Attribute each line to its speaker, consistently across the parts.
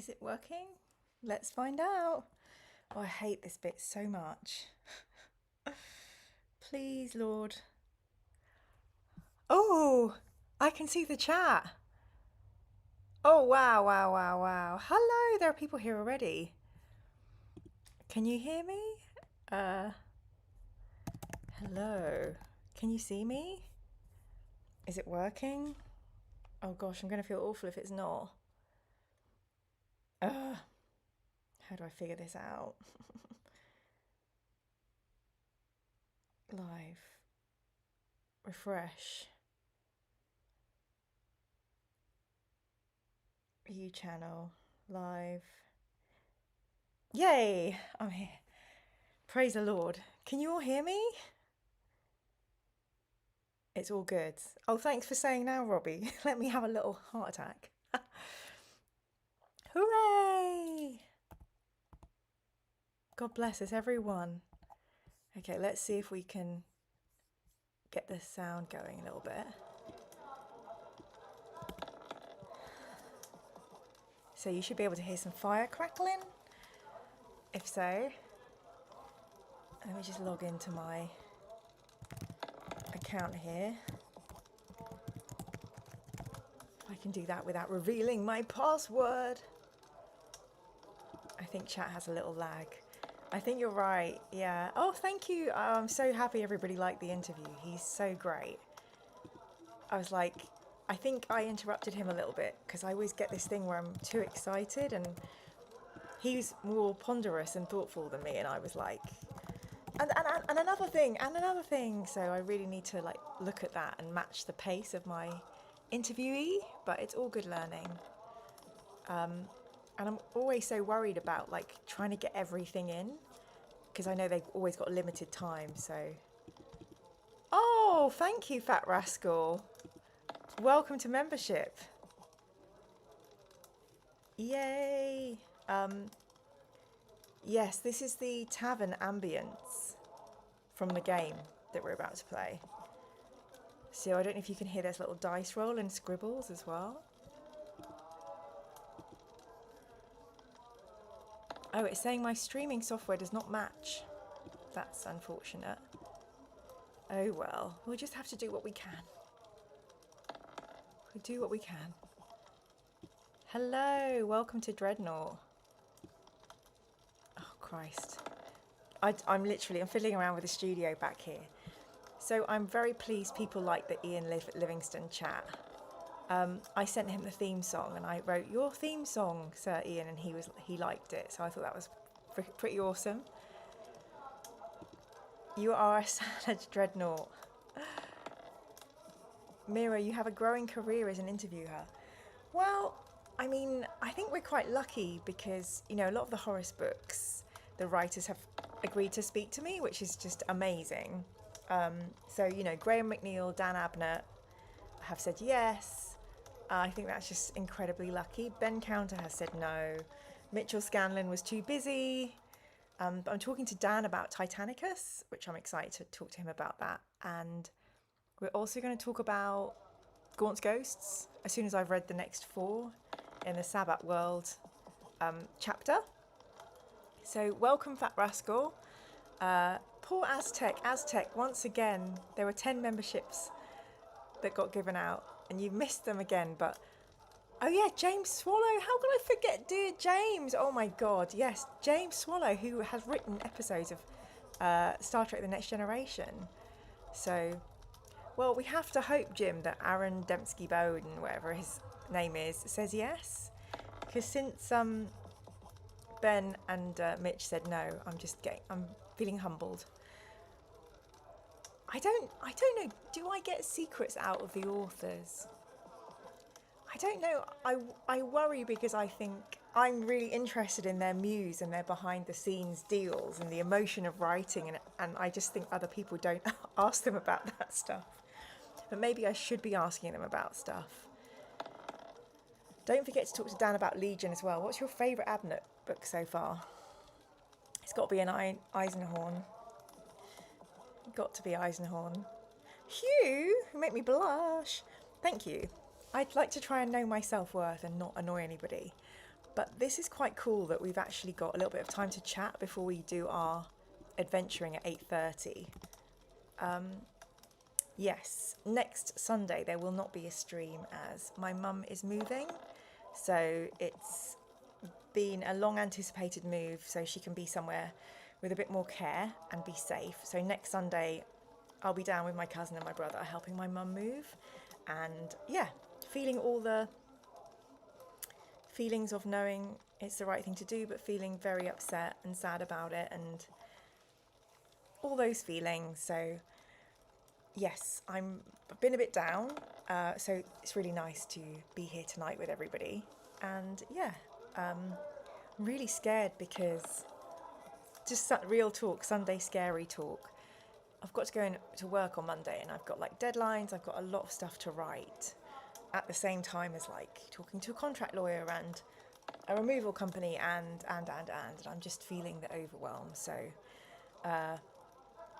Speaker 1: Is it working? Let's find out. Oh, I hate this bit so much. Please, Lord. Oh, I can see the chat. Oh, wow, wow, wow, wow. Hello, there are people here already. Can you hear me? Uh, Hello. Can you see me? Is it working? Oh gosh, I'm going to feel awful if it's not. How do I figure this out? Live. Refresh. View channel. Live. Yay! I'm here. Praise the Lord. Can you all hear me? It's all good. Oh, thanks for saying now, Robbie. Let me have a little heart attack. Hooray! God bless us, everyone. Okay, let's see if we can get the sound going a little bit. So you should be able to hear some fire crackling. If so, let me just log into my account here. I can do that without revealing my password. I think chat has a little lag. I think you're right, yeah. Oh, thank you. I'm so happy everybody liked the interview. He's so great. I was like, I think I interrupted him a little bit because I always get this thing where I'm too excited, and he's more ponderous and thoughtful than me, and I was like, and another thing, and another thing. So I really need to like look at that and match the pace of my interviewee, but it's all good learning. And I'm always so worried about like trying to get everything in because I know they've always got limited time. So, oh, thank you, Fat Rascal. Welcome to membership. Yay. Yes, this is the tavern ambience from the game that we're about to play. So I don't know if you can hear this little dice roll and scribbles as well. Oh, it's saying my streaming software does not match. That's unfortunate. Oh well, we'll just have to do what we can. We'll do what we can. Hello, welcome to Dreadnought. Oh Christ. I'm fiddling around with the studio back here. So I'm very pleased people like the Ian Livingston chat. I sent him the theme song and I wrote your theme song, Sir Ian, and he liked it. So I thought that was pretty awesome. You are a savage Dreadnought. Mira, you have a growing career as an interviewer. Well, I mean, I think we're quite lucky because, you know, a lot of the Horace books, the writers have agreed to speak to me, which is just amazing. So, you know, Graham McNeil, Dan Abnett have said yes. I think that's just incredibly lucky. Ben Counter has said no. Mitchell Scanlon was too busy. But I'm talking to Dan about Titanicus, which I'm excited to talk to him about that. And we're also going to talk about Gaunt's Ghosts as soon as I've read the next 4 in the Sabbat World chapter. So welcome, Fat Rascal. Poor Aztec, once again, there were 10 memberships that got given out and you missed them again, but oh yeah, James Swallow, how could I forget dear James? Oh my god, yes, James Swallow, who has written episodes of Star Trek The Next Generation. So, well, we have to hope, Jim, that Aaron Dembski Bowden, whatever his name is, says yes, because since Ben and Mitch said no, I'm feeling humbled. I don't know, do I get secrets out of the authors? I don't know. I worry because I think I'm really interested in their muse and their behind the scenes deals and the emotion of writing, and I just think other people don't ask them about that stuff. But maybe I should be asking them about stuff. Don't forget to talk to Dan about Legion as well. What's your favourite Abnett book so far? It's got to be an Eisenhorn. Got to be Eisenhorn. Hugh, you make me blush. Thank you. I'd like to try and know my self-worth and not annoy anybody. But this is quite cool that we've actually got a little bit of time to chat before we do our adventuring at 8:30. Yes, next Sunday there will not be a stream as my mum is moving. So it's been a long anticipated move so she can be somewhere with a bit more care and be safe. So next Sunday I'll be down with my cousin and my brother helping my mum move, and yeah, feeling all the feelings of knowing it's the right thing to do but feeling very upset and sad about it and all those feelings. So yes, I've been a bit down, so it's really nice to be here tonight with everybody. And yeah, I'm really scared because just real talk, Sunday scary talk. I've got to go to work on Monday and I've got like deadlines, I've got a lot of stuff to write at the same time as like talking to a contract lawyer and a removal company and I'm just feeling the overwhelm. So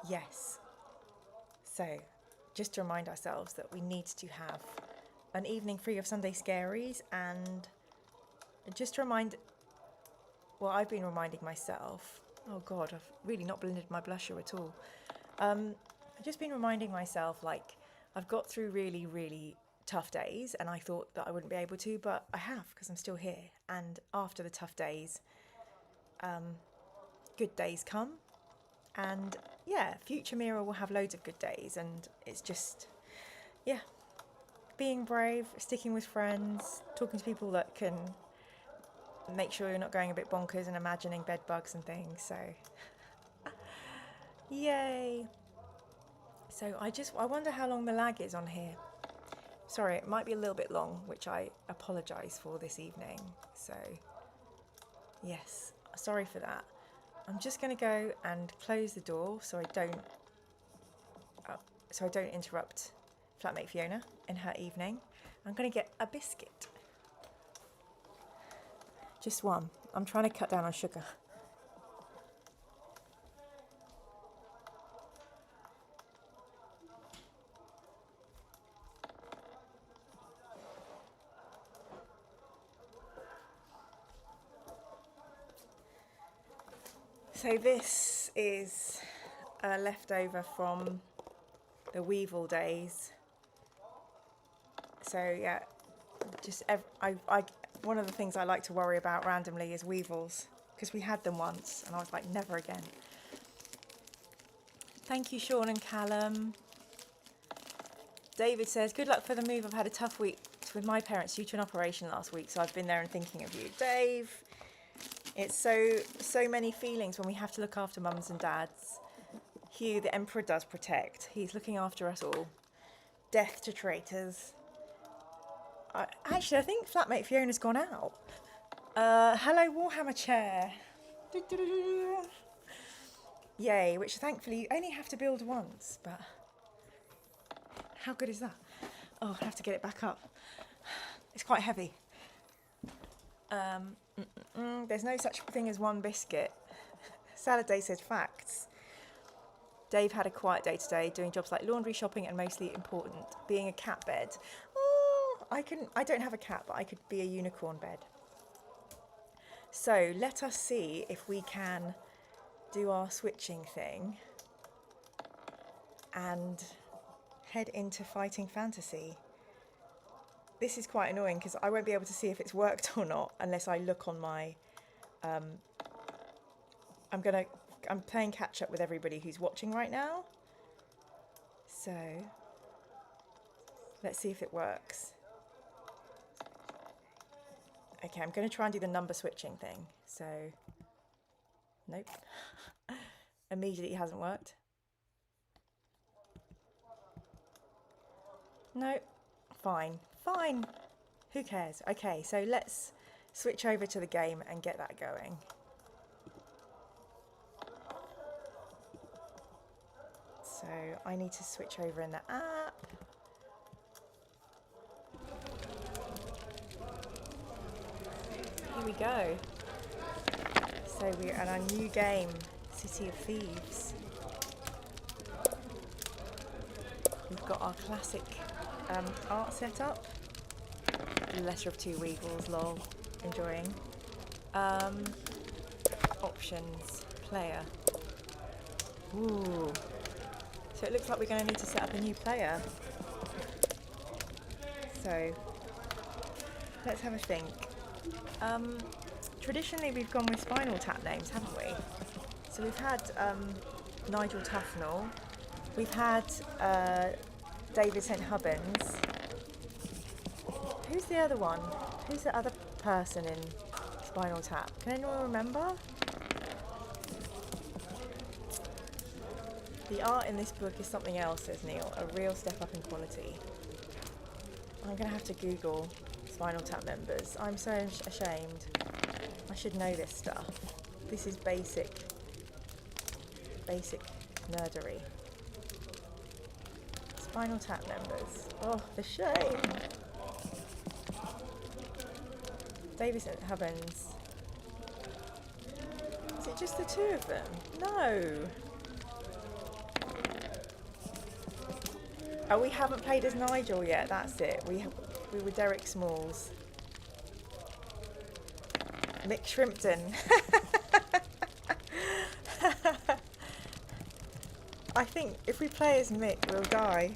Speaker 1: yes. So just to remind ourselves that we need to have an evening free of Sunday scaries, and just to remind, well, I've been reminding myself, oh God, I've really not blended my blusher at all. I've just been reminding myself, like, I've got through really, really tough days and I thought that I wouldn't be able to, but I have because I'm still here. And after the tough days, good days come. And yeah, future Mira will have loads of good days, and it's just, yeah, being brave, sticking with friends, talking to people that can make sure you're not going a bit bonkers and imagining bed bugs and things. So yay. So I wonder how long the lag is on here. Sorry, it might be a little bit long, which I apologise for this evening. So yes, sorry for that. I'm just going to go and close the door so I don't interrupt flatmate Fiona in her evening. I'm going to get a biscuit. Just one. I'm trying to cut down on sugar. So this is a leftover from the Weevil days. So yeah, just one of the things I like to worry about randomly is weevils, because we had them once and I was like, never again. Thank you, Sean and Callum. David says, good luck for the move. I've had a tough week with my parents due to an operation last week, so I've been there and thinking of you. Dave, it's so many feelings when we have to look after mums and dads. Hugh, the Emperor does protect. He's looking after us all. Death to traitors. Actually, I think flatmate Fiona's gone out. Hello, Warhammer chair. Yay, which thankfully you only have to build once, but how good is that? Oh, I have to get it back up. It's quite heavy. There's no such thing as one biscuit. Salad Day says facts. Dave had a quiet day today, doing jobs like laundry, shopping, and mostly important, being a cat bed. Oh, I don't have a cat, but I could be a unicorn bed. So let us see if we can do our switching thing and head into fighting fantasy. This is quite annoying because I won't be able to see if it's worked or not unless I look on my... I'm playing catch up with everybody who's watching right now. So let's see if it works. Okay, I'm going to try and do the number switching thing. So, nope. Immediately hasn't worked. No, fine. Fine. Who cares? Okay, so let's switch over to the game and get that going. So I need to switch over in the app. Here we go. So we're at our new game, City of Thieves. We've got our classic art set up. Lesser of two weevils, lol. Enjoying. Options, player. Ooh. So it looks like we're going to need to set up a new player. So let's have a think. Traditionally we've gone with Spinal Tap names, haven't we? So we've had Nigel Tufnell. We've had David St. Hubbins. Who's the other one? Who's the other person in Spinal Tap? Can anyone remember? The art in this book is something else, says Neil. A real step up in quality. I'm going to have to Google Spinal Tap members. I'm so ashamed. I should know this stuff. This is basic nerdery. Spinal Tap members. Oh, the shame. David St. Hubbins. Is it just the two of them? No. Oh, we haven't played as Nigel yet. That's it. We were Derek Smalls. Mick Shrimpton. I think if we play as Mick, we'll die.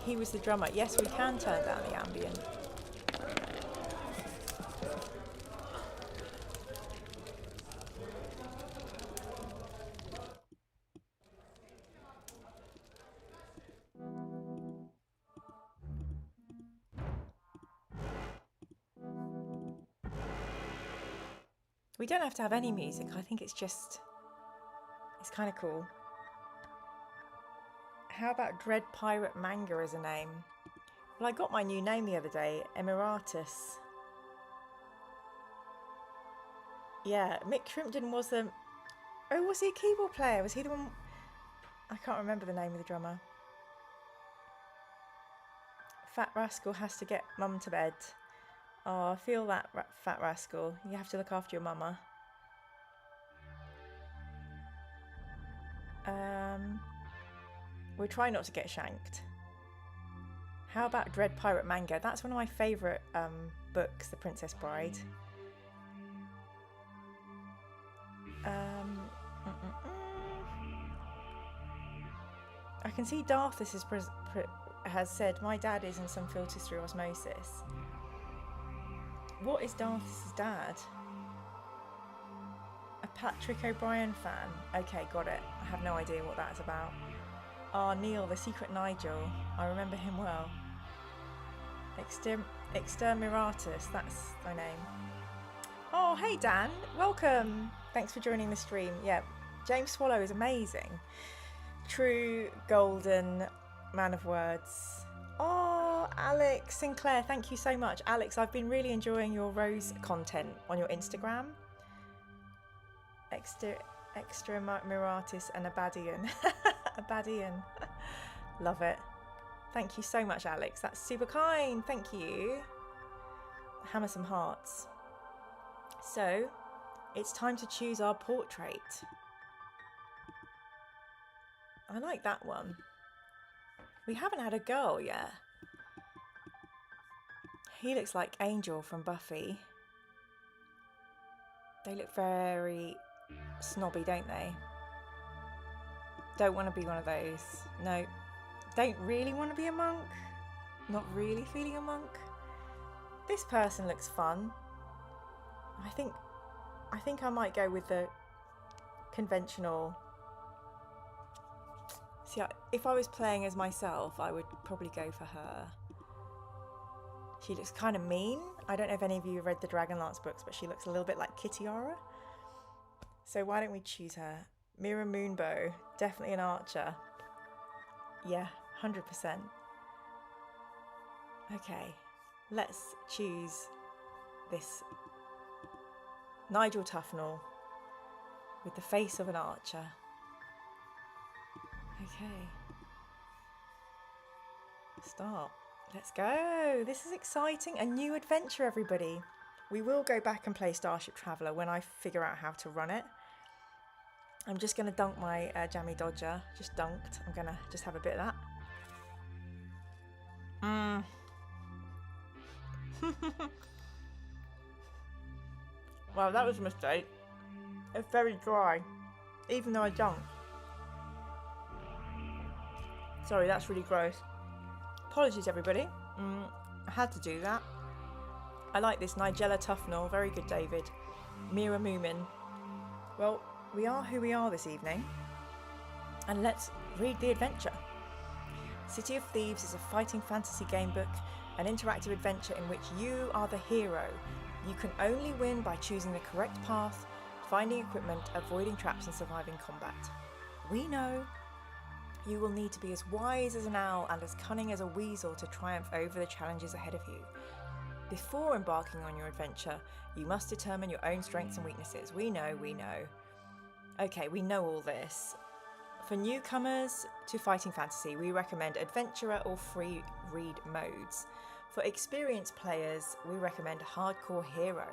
Speaker 1: He was the drummer. Yes, we can turn down the ambient. We don't have to have any music. I think it's kind of cool. How about Dread Pirate Manga as a name? Well, I got my new name the other day, Emiratus. Yeah, Mick Shrimpton was the... Oh, was he a keyboard player? Was he the one... I can't remember the name of the drummer. Fat Rascal has to get mum to bed. Oh, I feel that, Fat Rascal. You have to look after your mama. We're trying not to get shanked. How about Dread Pirate Manga? That's one of my favourite books, The Princess Bride. I can see Darthus has said, my dad is in some filters through osmosis. What is Darthus's dad? A Patrick O'Brien fan? Okay, got it. I have no idea what that's about. Ah, Neil, the secret Nigel. I remember him well. Exterminatus, that's thy name. Oh, hey Dan, welcome. Thanks for joining the stream. Yeah, James Swallow is amazing. True golden man of words. Oh, Alex Sinclair, thank you so much. Alex, I've been really enjoying your Rose content on your Instagram. Exterminatus and Abadian. Abadian. Love it. Thank you so much, Alex. That's super kind. Thank you. Hammer some hearts. So, it's time to choose our portrait. I like that one. We haven't had a girl yet. He looks like Angel from Buffy. They look very snobby, don't they? Don't want to be one of those. No. Don't really want to be a monk. Not really feeling a monk. This person looks fun. I think I might go with the conventional. See, if I was playing as myself, I would probably go for her. She looks kind of mean. I don't know if any of you have read the Dragonlance books, but she looks a little bit like Kitiara. So why don't we choose her? Mira Moonbow, definitely an archer. Yeah, 100%. Okay, let's choose this Nigel Tufnell with the face of an archer. Okay. Start. Let's go. This is exciting. A new adventure, everybody. We will go back and play Starship Traveller when I figure out how to run it. I'm just going to dunk my Jammy Dodger. Just dunked. I'm going to just have a bit of that. Well, that was a mistake. It's very dry, even though I don't. Sorry, that's really gross. Apologies, everybody. I had to do that. I like this Nigella Tufnell. Very good, David. Mira Moomin. Well, we are who we are this evening. And let's read the adventure. City of Thieves is a fighting fantasy game book, an interactive adventure in which you are the hero. You can only win by choosing the correct path, finding equipment, avoiding traps and surviving combat. We know you will need to be as wise as an owl and as cunning as a weasel to triumph over the challenges ahead of you. Before embarking on your adventure, you must determine your own strengths and weaknesses. We know. Okay, we know all this. For newcomers to fighting fantasy, we recommend adventurer or free read modes. For experienced players, we recommend hardcore hero.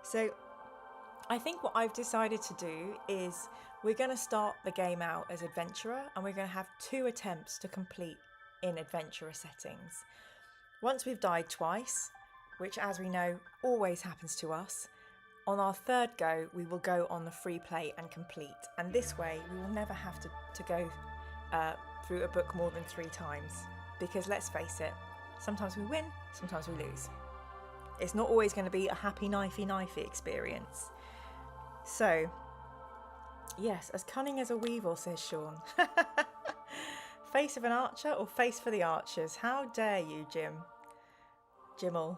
Speaker 1: So I think what I've decided to do is we're going to start the game out as adventurer, and we're going to have 2 attempts to complete in adventurer settings. Once we've died twice, which as we know always happens to us, on our 3rd go we will go on the free play and complete, and this way we will never have to go through a book more than 3 times, because let's face it, sometimes we win, sometimes we lose. It's not always going to be a happy knifey experience. So yes, as cunning as a weevil, says Sean. Face of an archer or face for the archers? How dare you, Jimmel.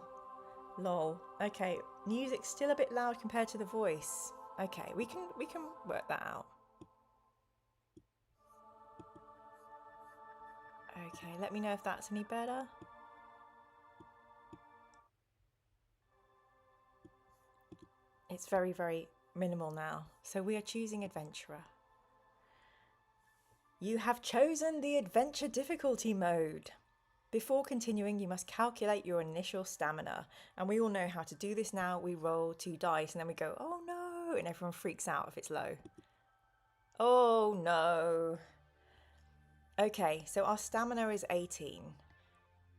Speaker 1: Lol. Okay, music's still a bit loud compared to the voice. Okay, we can work that out. Okay, let me know if that's any better. It's very, very minimal now. So we are choosing adventurer. You have chosen the adventure difficulty mode. Before continuing, you must calculate your initial stamina. And we all know how to do this now. We roll 2 dice and then we go, oh no, and everyone freaks out if it's low. Oh no. Okay, so our stamina is 18.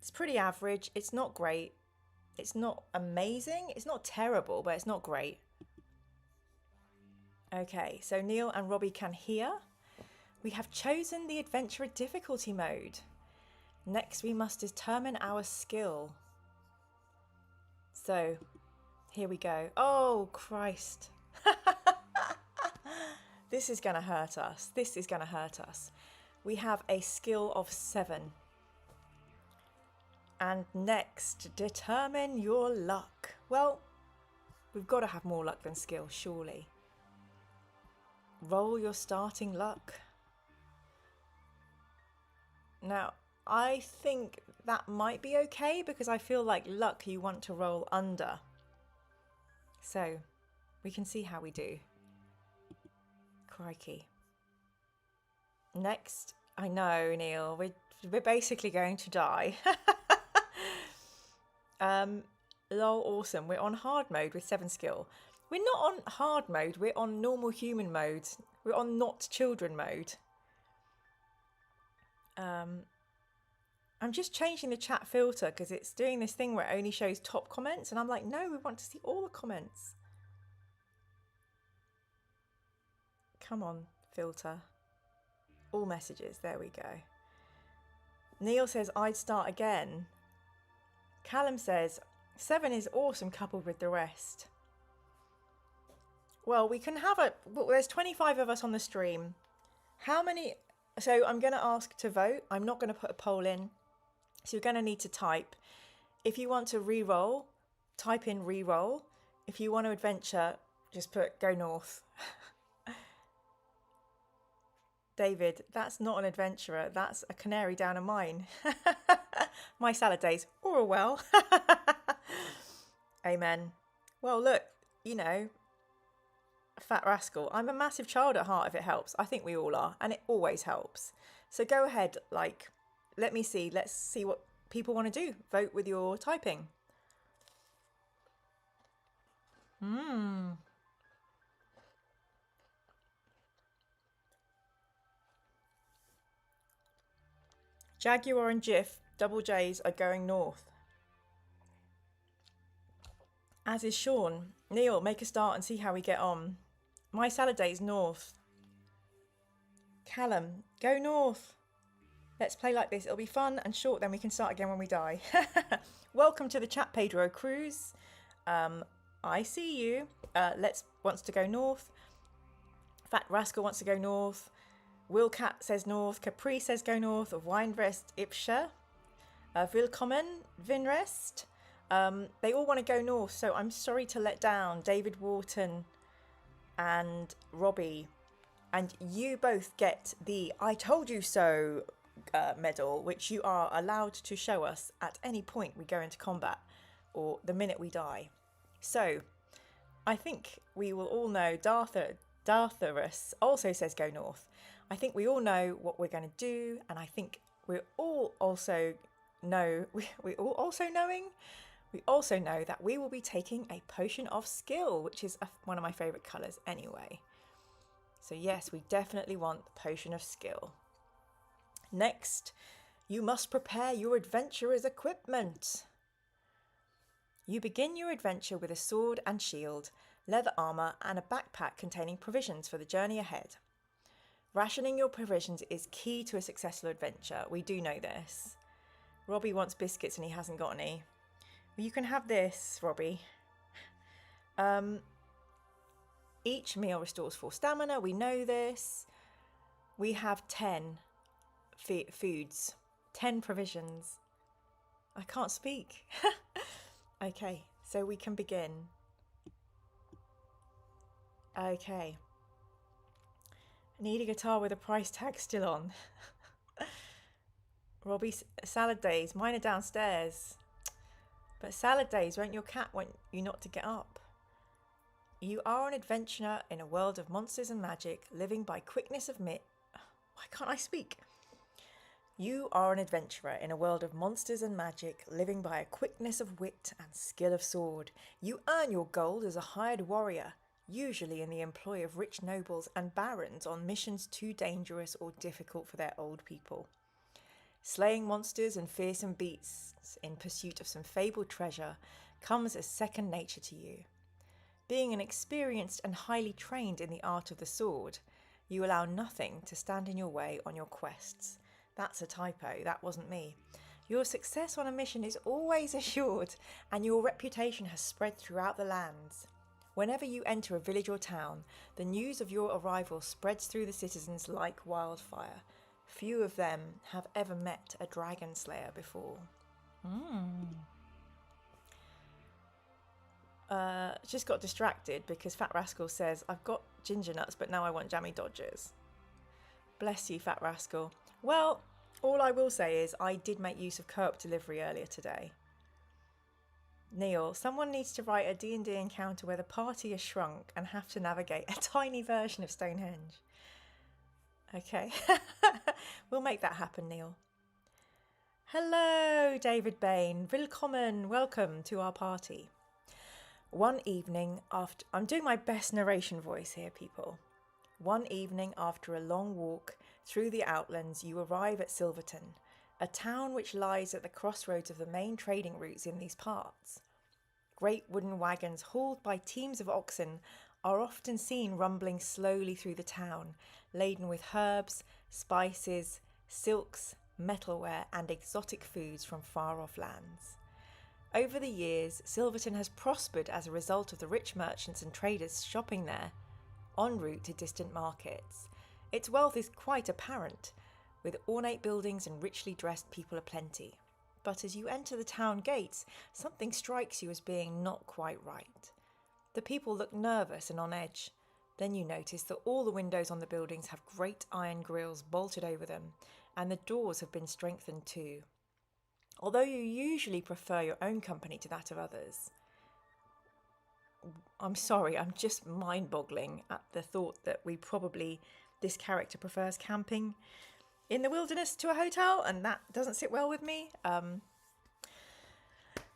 Speaker 1: It's pretty average. It's not great. It's not amazing. It's not terrible, but it's not great. Okay, so Neil and Robbie can hear. We have chosen the adventurer difficulty mode. Next, we must determine our skill. So, here we go. Oh, Christ. This is going to hurt us. This is going to hurt us. We have a skill of 7. And next, determine your luck. Well, we've got to have more luck than skill, surely. Roll your starting luck. Now, I think that might be okay because I feel like luck you want to roll under. So, we can see how we do. Crikey. Next, I know, Neil, we're basically going to die. Lol, awesome. We're on hard mode with 7 skill. We're not on hard mode, we're on normal human mode. We're on not children mode. I'm just changing the chat filter because it's doing this thing where it only shows top comments, and I'm like, no, we want to see all the comments. Come on, filter. All messages, there we go. Neil says, I'd start again. Callum says, 7 is awesome coupled with the rest. Well, we can have there's 25 of us on the stream. How many? So I'm going to ask to vote. I'm not going to put a poll in. So you're going to need to type. If you want to re-roll, type in re-roll. If you want to adventure, just put go north. David, that's not an adventurer. That's a canary down a mine. My salad days. Or a well. Amen. Well, look, you know, fat rascal. I'm a massive child at heart if it helps. I think we all are. And it always helps. So go ahead, like, let me see. Let's see what people want to do. Vote with your typing. Jaguar and Jif, double J's, are going north. As is Sean. Neil, make a start and see how we get on. My salad day is north. Callum, go north. Let's play like this. It'll be fun and short, then we can start again when we die. Welcome to the chat, Pedro Cruz. I see you. Let's wants to go north. Fat Rascal wants to go north. Willcat says north. Capri says go north. Weinrest Ipsha. Willkommen Vinrest. They all want to go north, so I'm sorry to let down David Wharton and Robbie. And you both get the I told you so medal, which you are allowed to show us at any point we go into combat or the minute we die. So I think we will all know Dartharus also says go north. I think we all know what we're going to do, and I think we also know that we will be taking a potion of skill, which is one of my favourite colours anyway. So yes, we definitely want the potion of skill. Next, you must prepare your adventurer's equipment. You begin your adventure with a sword and shield, leather armour and a backpack containing provisions for the journey ahead. Rationing your provisions is key to a successful adventure. We do know this. Robbie wants biscuits and he hasn't got any. Well, you can have this, Robbie. Each meal restores 4 stamina. We know this. We have 10 foods, 10 provisions. I can't speak. Okay, so we can begin. Okay. Need a guitar with a price tag still on. Robbie's salad days. Mine are downstairs. But salad days, won't your cat want you not to get up? You are an adventurer in a world of monsters and magic, living by quickness of wit. Why can't I speak? You are an adventurer in a world of monsters and magic, living by a quickness of wit and skill of sword. You earn your gold as a hired warrior, usually in the employ of rich nobles and barons on missions too dangerous or difficult for their old people. Slaying monsters and fearsome beasts in pursuit of some fabled treasure comes as second nature to you. Being an experienced and highly trained in the art of the sword, you allow nothing to stand in your way on your quests. That's a typo, that wasn't me. Your success on a mission is always assured, and your reputation has spread throughout the lands. Whenever you enter a village or town, the news of your arrival spreads through the citizens like wildfire. Few of them have ever met a dragon slayer before. Just got distracted because Fat Rascal says, I've got ginger nuts, but now I want jammy dodgers. Bless you, Fat Rascal. Well, all I will say is I did make use of co-op delivery earlier today. Neil, someone needs to write a D&D encounter where the party is shrunk and have to navigate a tiny version of Stonehenge. Okay, we'll make that happen, Neil. Hello, David Bain. Willkommen, welcome to our party. One evening after... I'm doing my best narration voice here, people. One evening after a long walk through the outlands, you arrive at Silverton, a town which lies at the crossroads of the main trading routes in these parts. Great wooden wagons hauled by teams of oxen are often seen rumbling slowly through the town, laden with herbs, spices, silks, metalware and exotic foods from far-off lands. Over the years, Silverton has prospered as a result of the rich merchants and traders shopping there, en route to distant markets. Its wealth is quite apparent, with ornate buildings and richly dressed people aplenty. But as you enter the town gates, something strikes you as being not quite right. The people look nervous and on edge. Then you notice that all the windows on the buildings have great iron grills bolted over them, and the doors have been strengthened too. Although you usually prefer your own company to that of others, I'm sorry, I'm just mind-boggling at the thought that this character prefers camping in the wilderness to a hotel, and that doesn't sit well with me.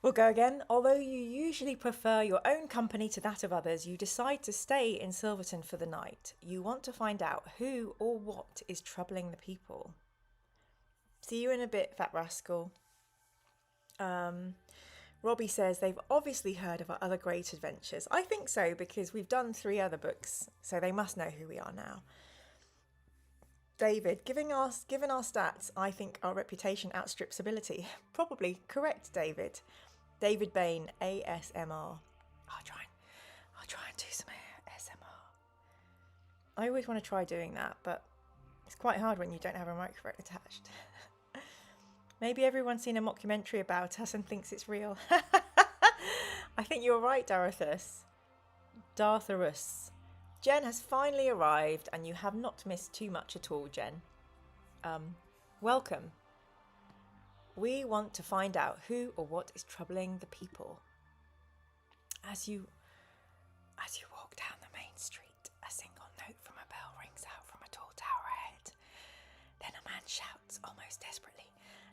Speaker 1: We'll go again. Although you usually prefer your own company to that of others, you decide to stay in Silverton for the night. You want to find out who or what is troubling the people. See you in a bit, Fat Rascal. Robbie says they've obviously heard of our other great adventures. I think so, because we've done 3 other books, so they must know who we are now. David, given our stats, I think our reputation outstrips ability. Probably correct, David. David Bain, ASMR. I'll try and do some ASMR. I always want to try doing that, but it's quite hard when you don't have a microphone attached. Maybe everyone's seen a mockumentary about us and thinks it's real. I think you're right, Dartharus. Jen has finally arrived, and you have not missed too much at all, Jen. Welcome. We want to find out who or what is troubling the people. As you walk down the main street, a single note from a bell rings out from a tall tower ahead. Then a man shouts almost desperately,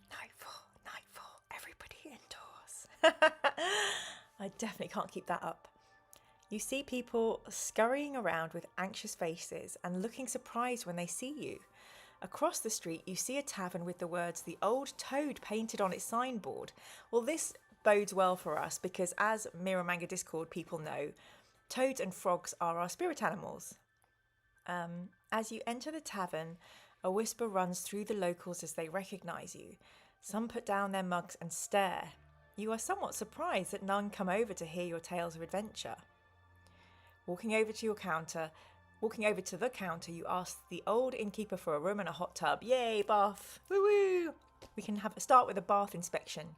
Speaker 1: "Nightfall, nightfall, everybody indoors." I definitely can't keep that up. You see people scurrying around with anxious faces and looking surprised when they see you. Across the street, you see a tavern with the words "The Old Toad" painted on its signboard. Well, this bodes well for us because, as Mirror Manga Discord people know, toads and frogs are our spirit animals. As you enter the tavern, a whisper runs through the locals as they recognise you. Some put down their mugs and stare. You are somewhat surprised that none come over to hear your tales of adventure. Walking over to the counter, you ask the old innkeeper for a room and a hot tub. Yay, bath! Woo woo! We can start with a bath inspection.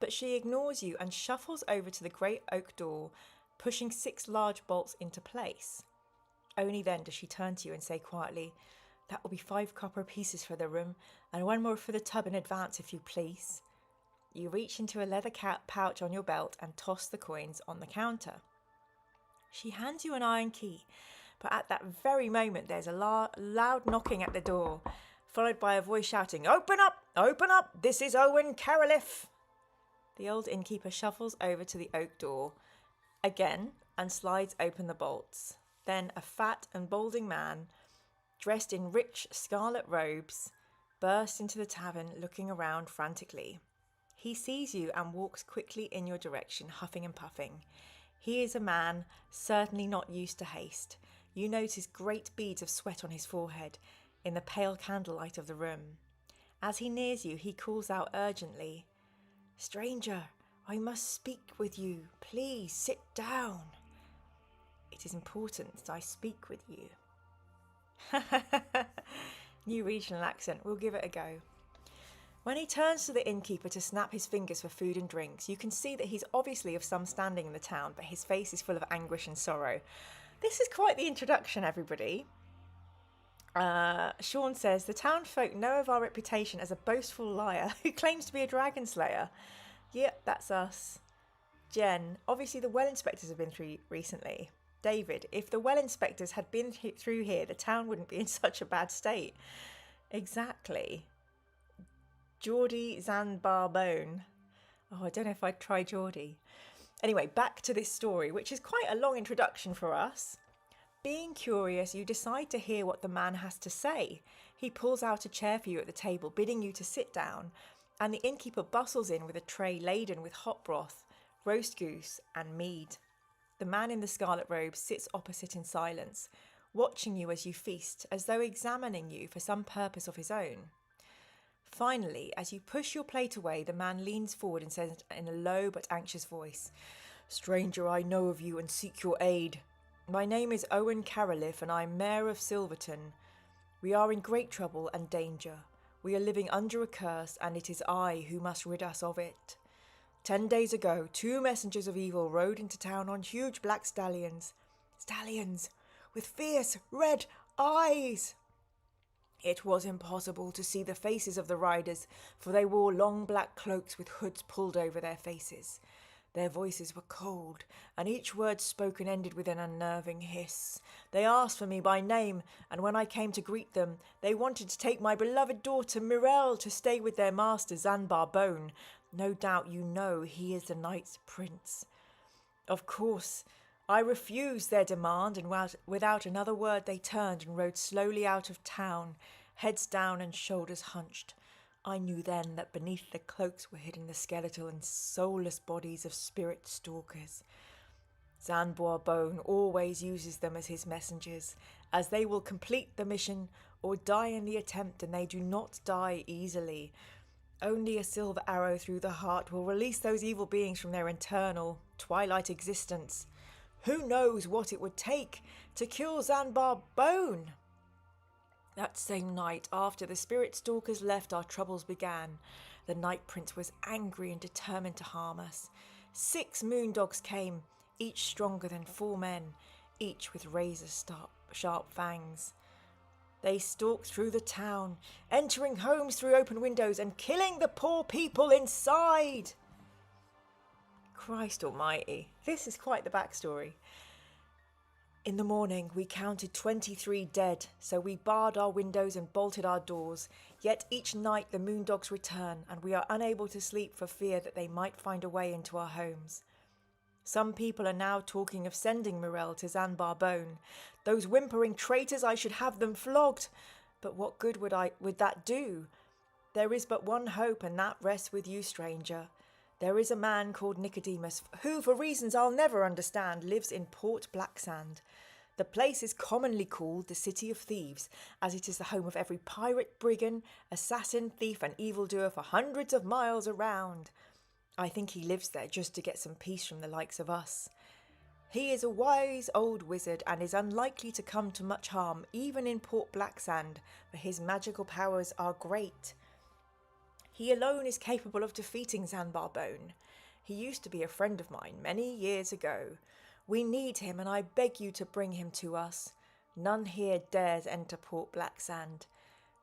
Speaker 1: But she ignores you and shuffles over to the great oak door, pushing 6 large bolts into place. Only then does she turn to you and say quietly, "That will be 5 copper pieces for the room, and 1 more for the tub in advance, if you please." You reach into a leather pouch on your belt and toss the coins on the counter. She hands you an iron key, but at that very moment there's a loud knocking at the door, followed by a voice shouting, "Open up! Open up! This is Owen Caroliff!" The old innkeeper shuffles over to the oak door again and slides open the bolts. Then a fat and balding man, dressed in rich scarlet robes, bursts into the tavern, looking around frantically. He sees you and walks quickly in your direction, huffing and puffing. He is a man certainly not used to haste. You notice great beads of sweat on his forehead in the pale candlelight of the room. As he nears you, he calls out urgently, "Stranger, I must speak with you. Please sit down. It is important that I speak with you." New regional accent. We'll give it a go. When he turns to the innkeeper to snap his fingers for food and drinks, you can see that he's obviously of some standing in the town, but his face is full of anguish and sorrow. This is quite the introduction, everybody. Sean says, "The town folk know of our reputation as a boastful liar who claims to be a dragon slayer." Yep, that's us. Jen, obviously the well inspectors have been through recently. David, if the well inspectors had been through here, the town wouldn't be in such a bad state. Exactly. Geordie Zanbarbone. Oh, I don't know if I'd try Geordie. Anyway, back to this story, which is quite a long introduction for us. Being curious, you decide to hear what the man has to say. He pulls out a chair for you at the table, bidding you to sit down, and the innkeeper bustles in with a tray laden with hot broth, roast goose, and mead. The man in the scarlet robe sits opposite in silence, watching you as you feast, as though examining you for some purpose of his own. Finally, as you push your plate away, the man leans forward and says in a low but anxious voice, "Stranger, I know of you and seek your aid. My name is Owen Caroliff and I'm Mayor of Silverton. We are in great trouble and danger. We are living under a curse and it is I who must rid us of it. 10 days ago, 2 messengers of evil rode into town on huge black stallions with fierce red eyes. It was impossible to see the faces of the riders, for they wore long black cloaks with hoods pulled over their faces. Their voices were cold, and each word spoken ended with an unnerving hiss. They asked for me by name, and when I came to greet them, they wanted to take my beloved daughter Mirelle to stay with their master Zanbarbone. No doubt you know he is the Knight's Prince. Of course, I refused their demand, and without another word they turned and rode slowly out of town, heads down and shoulders hunched. I knew then that beneath the cloaks were hidden the skeletal and soulless bodies of spirit stalkers. Zanbois Bone always uses them as his messengers, as they will complete the mission or die in the attempt, and they do not die easily. Only a silver arrow through the heart will release those evil beings from their eternal twilight existence. Who knows what it would take to kill Zanbois Bone? That same night, after the spirit stalkers left, our troubles began. The Night Prince was angry and determined to harm us. 6 moondogs came, each stronger than 4 men, each with razor-sharp fangs. They stalked through the town, entering homes through open windows and killing the poor people inside. Christ almighty, this is quite the backstory. In the morning, we counted 23 dead, so we barred our windows and bolted our doors. Yet each night the moondogs return, and we are unable to sleep for fear that they might find a way into our homes. Some people are now talking of sending Morel to Zanbois Bone. Those whimpering traitors, I should have them flogged. But what good would that do? There is but one hope, and that rests with you, stranger. There is a man called Nicodemus, who, for reasons I'll never understand, lives in Port Blacksand. The place is commonly called the City of Thieves, as it is the home of every pirate, brigand, assassin, thief, and evildoer for hundreds of miles around. I think he lives there just to get some peace from the likes of us. He is a wise old wizard and is unlikely to come to much harm, even in Port Blacksand, for his magical powers are great. He alone is capable of defeating Zanbois Bone. He used to be a friend of mine many years ago. We need him, and I beg you to bring him to us. None here dares enter Port Blacksand.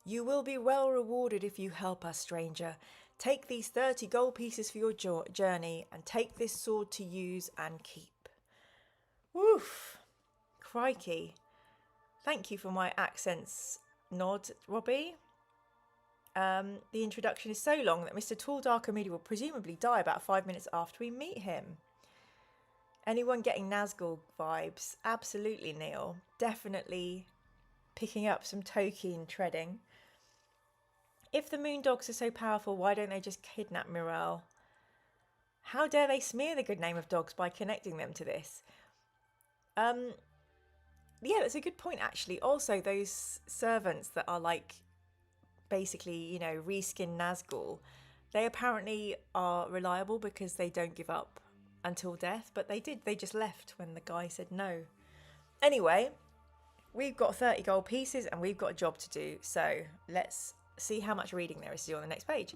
Speaker 1: You will be well rewarded if you help us, stranger. Take these 30 gold pieces for your journey, and take this sword to use and keep. Woof! Crikey. Thank you for my accents nod, Robbie. The introduction is so long that Mr. Tall, Dark and Moody will presumably die about 5 minutes after we meet him. Anyone getting Nazgul vibes? Absolutely, Neil. Definitely picking up some Tolkien treading. If the Moondogs are so powerful, why don't they just kidnap Morel? How dare they smear the good name of dogs by connecting them to this? Yeah, that's a good point, actually. Also, those servants that are like, basically, you know, reskin Nazgul, they apparently are reliable because they don't give up until death, but they just left when the guy said no. Anyway, we've got 30 gold pieces and we've got a job to do, so let's see how much reading there is to do on the next page.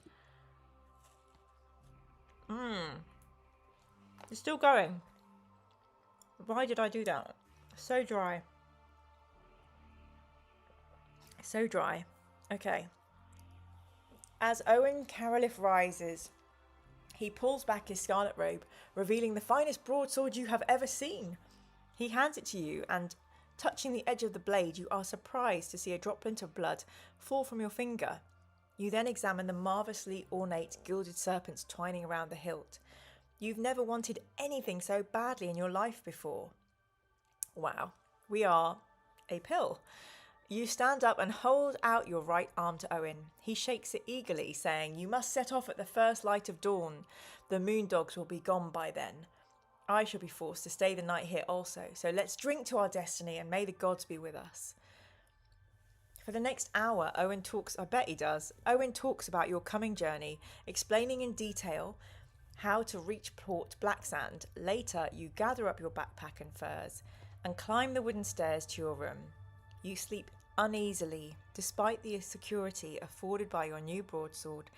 Speaker 1: It's still going. Why did I do that? So dry. So dry. Okay. As Owen Carolith rises, he pulls back his scarlet robe, revealing the finest broadsword you have ever seen. He hands it to you, and touching the edge of the blade, you are surprised to see a droplet of blood fall from your finger. You then examine the marvellously ornate gilded serpents twining around the hilt. You've never wanted anything so badly in your life before. Wow, we are a pill. You stand up and hold out your right arm to Owen. He shakes it eagerly, saying, "You must set off at the first light of dawn. The moondogs will be gone by then. I shall be forced to stay the night here also, so let's drink to our destiny and may the gods be with us." For the next hour, Owen talks about your coming journey, explaining in detail how to reach Port Blacksand. Later, you gather up your backpack and furs and climb the wooden stairs to your room. You sleep uneasily, despite the security afforded by your new broadsword,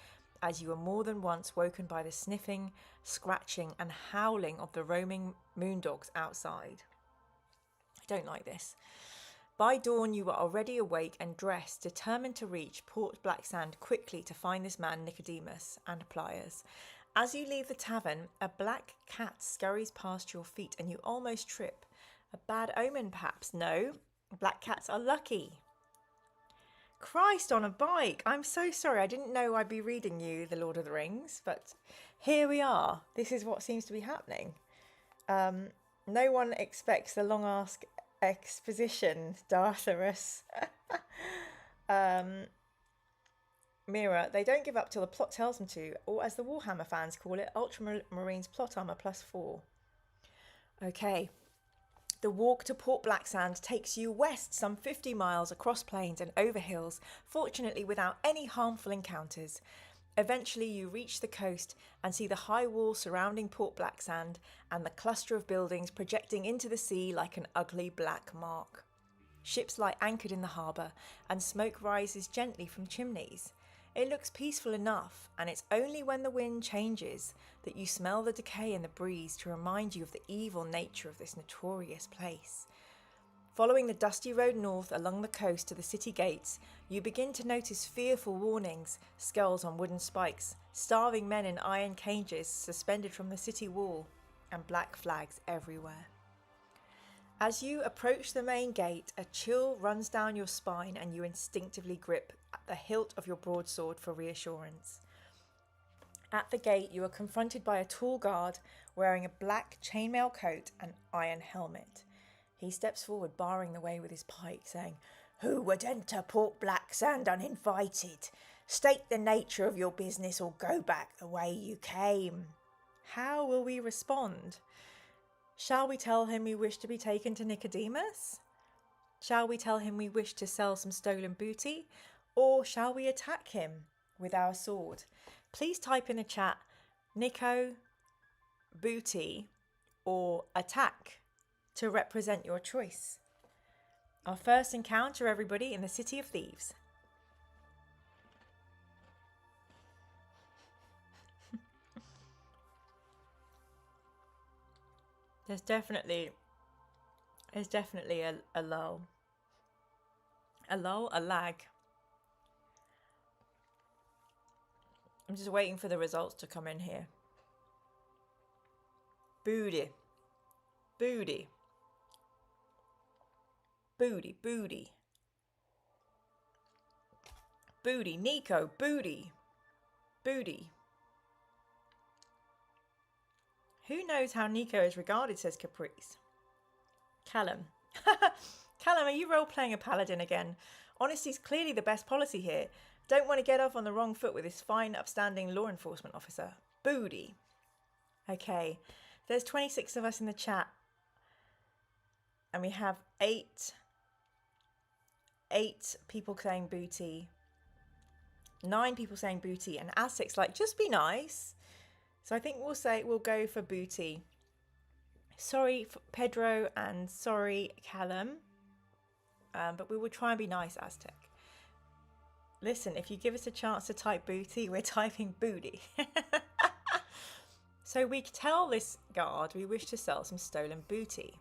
Speaker 1: as you are more than once woken by the sniffing, scratching and howling of the roaming moondogs outside. I don't like this. By dawn, you are already awake and dressed, determined to reach Port Blacksand quickly to find this man Nicodemus and pliers. As you leave the tavern, a black cat scurries past your feet and you almost trip. A bad omen, perhaps? No, black cats are lucky. Christ on a bike! I'm so sorry, I didn't know I'd be reading you The Lord of the Rings, but here we are. This is what seems to be happening. No one expects the long-ass exposition, Dartharus. Mira, they don't give up till the plot tells them to, or as the Warhammer fans call it, Ultramarines plot armor +4. Okay. The walk to Port Blacksand takes you west some 50 miles across plains and over hills, fortunately without any harmful encounters. Eventually you reach the coast and see the high wall surrounding Port Blacksand and the cluster of buildings projecting into the sea like an ugly black mark. Ships lie anchored in the harbour and smoke rises gently from chimneys. It looks peaceful enough, and it's only when the wind changes that you smell the decay in the breeze to remind you of the evil nature of this notorious place. Following the dusty road north along the coast to the city gates, you begin to notice fearful warnings, skulls on wooden spikes, starving men in iron cages suspended from the city wall, and black flags everywhere. As you approach the main gate, a chill runs down your spine and you instinctively grip at the hilt of your broadsword for reassurance. At the gate, you are confronted by a tall guard wearing a black chainmail coat and iron helmet. He steps forward, barring the way with his pike, saying, "Who would enter Port Blacksand uninvited? State the nature of your business or go back the way you came." How will we respond? Shall we tell him we wish to be taken to Nicodemus? Shall we tell him we wish to sell some stolen booty? Or shall we attack him with our sword? Please type in the chat, Nico, booty, or attack to represent your choice. Our first encounter, everybody, in the City of Thieves. There's definitely a lull. A lull, a lag. I'm just waiting for the results to come in here. Booty. Booty. Booty, booty. Booty, Nico, booty. Booty. Who knows how Nico is regarded, says Caprice. Callum. Callum, are you role-playing a paladin again? Honesty's clearly the best policy here. Don't want to get off on the wrong foot with this fine, upstanding law enforcement officer. Booty. Okay, there's 26 of us in the chat. And we have eight people saying booty. 9 people saying booty. And Aztec's like, just be nice. So I think we'll go for booty. Sorry, Pedro, and sorry, Callum. But we will try and be nice, Aztec. Listen, if you give us a chance to type booty, we're typing booty. So we tell this guard we wish to sell some stolen booty.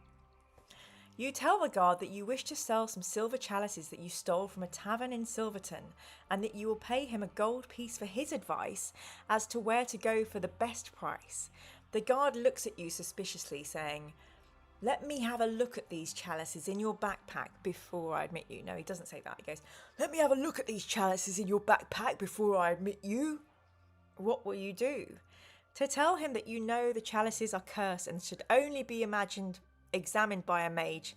Speaker 1: You tell the guard that you wish to sell some silver chalices that you stole from a tavern in Silverton, and that you will pay him a gold piece for his advice as to where to go for the best price. The guard looks at you suspiciously, saying, "Let me have a look at these chalices in your backpack before I admit you." No, he doesn't say that. He goes, "Let me have a look at these chalices in your backpack before I admit you." What will you do? To tell him that you know the chalices are cursed and should only be examined by a mage,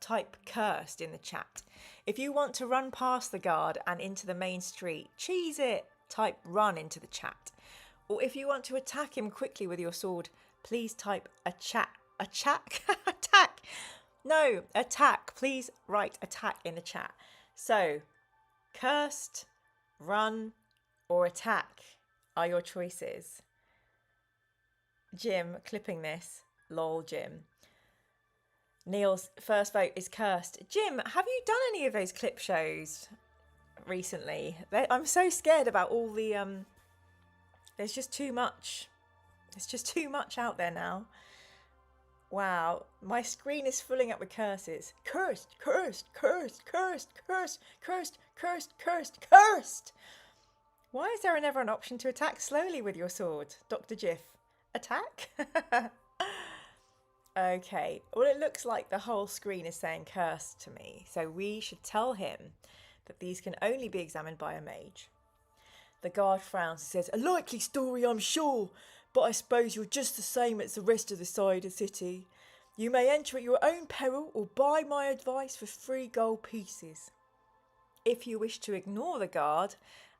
Speaker 1: type cursed in the chat. If you want to run past the guard and into the main street, cheese it, type run into the chat. Or if you want to attack him quickly with your sword, please type attack. No, attack. Please write attack in the chat. So, cursed, run, or attack are your choices. Jim, clipping this. Lol, Jim. Neil's first vote is cursed. Jim, have you done any of those clip shows recently? I'm so scared about all the there's just too much. There's just too much out there now. Wow, my screen is filling up with curses. Cursed, cursed, cursed, cursed, cursed, cursed, cursed, cursed, cursed. Why is there never an option to attack slowly with your sword, Dr. Jiff? Attack? Okay, well, it looks like the whole screen is saying cursed to me, so we should tell him that these can only be examined by a mage. The guard frowns and says, "A likely story, I'm sure, but I suppose you're just the same as the rest of the side of the city. You may enter at your own peril or buy my advice for 3 gold pieces." If you wish to ignore the guard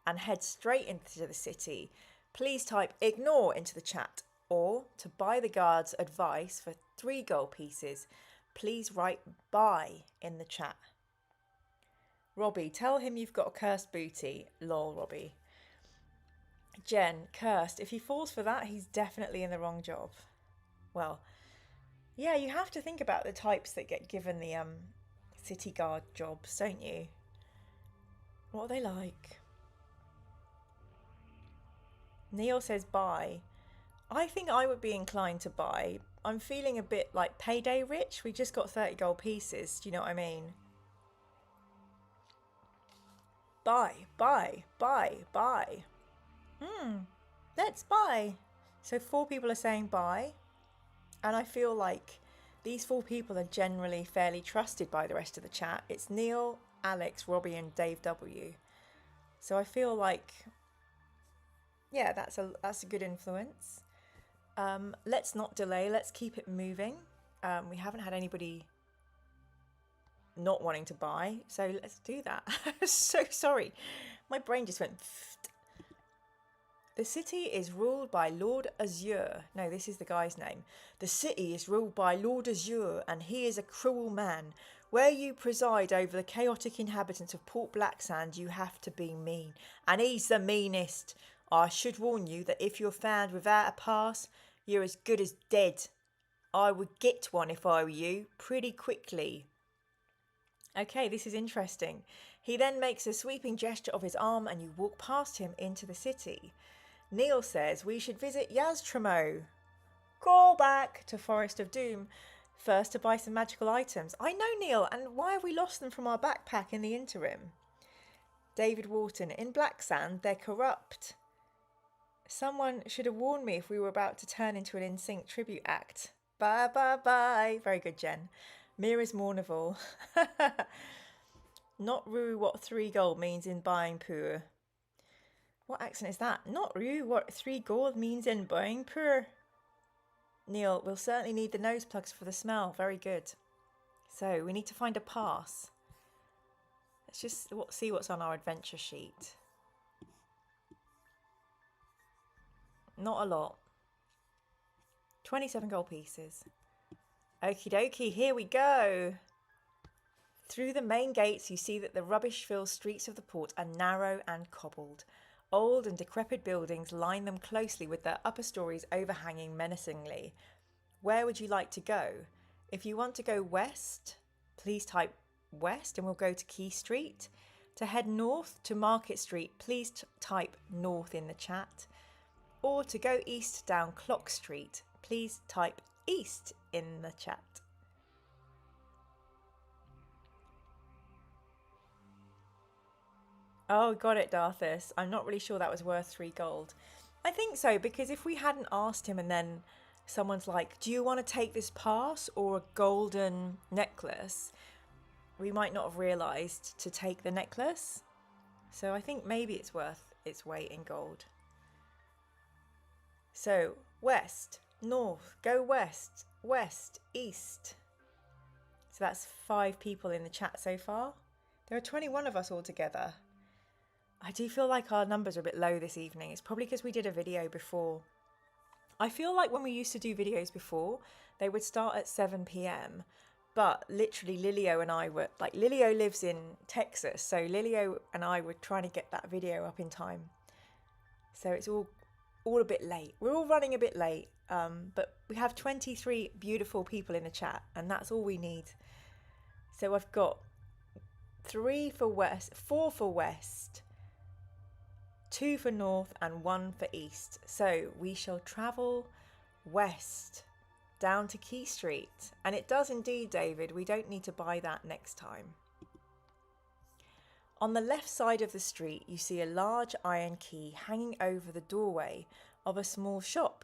Speaker 1: and head straight into the city, please type ignore into the chat. Or to buy the guard's advice for 3 gold pieces, please write buy in the chat. Robbie, tell him you've got a cursed booty. Lol, Robbie. Jen, cursed. If he falls for that, he's definitely in the wrong job. Well, yeah, you have to think about the types that get given the city guard jobs, don't you? What are they like? Neil says buy. I think I would be inclined to buy. I'm feeling a bit like payday rich. We just got 30 gold pieces. Do you know what I mean? Buy, buy, buy, buy. Let's buy. So 4 people are saying buy. And I feel like these 4 people are generally fairly trusted by the rest of the chat. It's Neil, Alex, Robbie and Dave W. So I feel like, yeah, that's a good influence. Let's not delay. Let's keep it moving. We haven't had anybody not wanting to buy, so let's do that. So sorry. My brain just went... The city is ruled by Lord Azure. No, this is the guy's name. The city is ruled by Lord Azure, and he is a cruel man. Where you preside over the chaotic inhabitants of Port Blacksand, you have to be mean. And he's the meanest. I should warn you that if you're found without a pass, you're as good as dead. I would get one if I were you, pretty quickly. Okay, this is interesting. He then makes a sweeping gesture of his arm and you walk past him into the city. Neil says we should visit Yaztramo. Call back to Forest of Doom. First to buy some magical items. I know, Neil, and why have we lost them from our backpack in the interim? David Wharton, in Blacksand, they're corrupt. Someone should have warned me if we were about to turn into an NSYNC tribute act. Bye, bye, bye. Very good, Jen. Mira's Mournival. Not rue what 3 gold means in buying poor. What accent is that? Not rue what 3 gold means in buying poor. Neil, we'll certainly need the nose plugs for the smell. Very good. So we need to find a pass. Let's just see what's on our adventure sheet. Not a lot. 27 gold pieces. Okie dokie, here we go. Through the main gates, you see that the rubbish-filled streets of the port are narrow and cobbled. Old and decrepit buildings line them closely with their upper stories overhanging menacingly. Where would you like to go? If you want to go west, please type west and we'll go to Key Street. To head north to Market Street, please type north in the chat. Or to go east down Clock Street, please type east in the chat. Oh, got it, Darthus. I'm not really sure that was worth 3 gold. I think so, because if we hadn't asked him and then someone's like, do you want to take this pass or a golden necklace? We might not have realised to take the necklace. So I think maybe it's worth its weight in gold. So, west, north, go west, west, east. So that's 5 people in the chat so far. There are 21 of us all together. I do feel like our numbers are a bit low this evening. It's probably because we did a video before. I feel like when we used to do videos before, they would start at 7 p.m. But literally Lilio and I were, like Lilio lives in Texas. So Lilio and I were trying to get that video up in time. So it's all a bit late. We're all running a bit late. But we have 23 beautiful people in the chat and that's all we need. So I've got 3 for west, 4 for west, 2 for north and 1 for east. So we shall travel west down to Key Street. And it does indeed, David. We don't need to buy that next time. On the left side of the street, you see a large iron key hanging over the doorway of a small shop.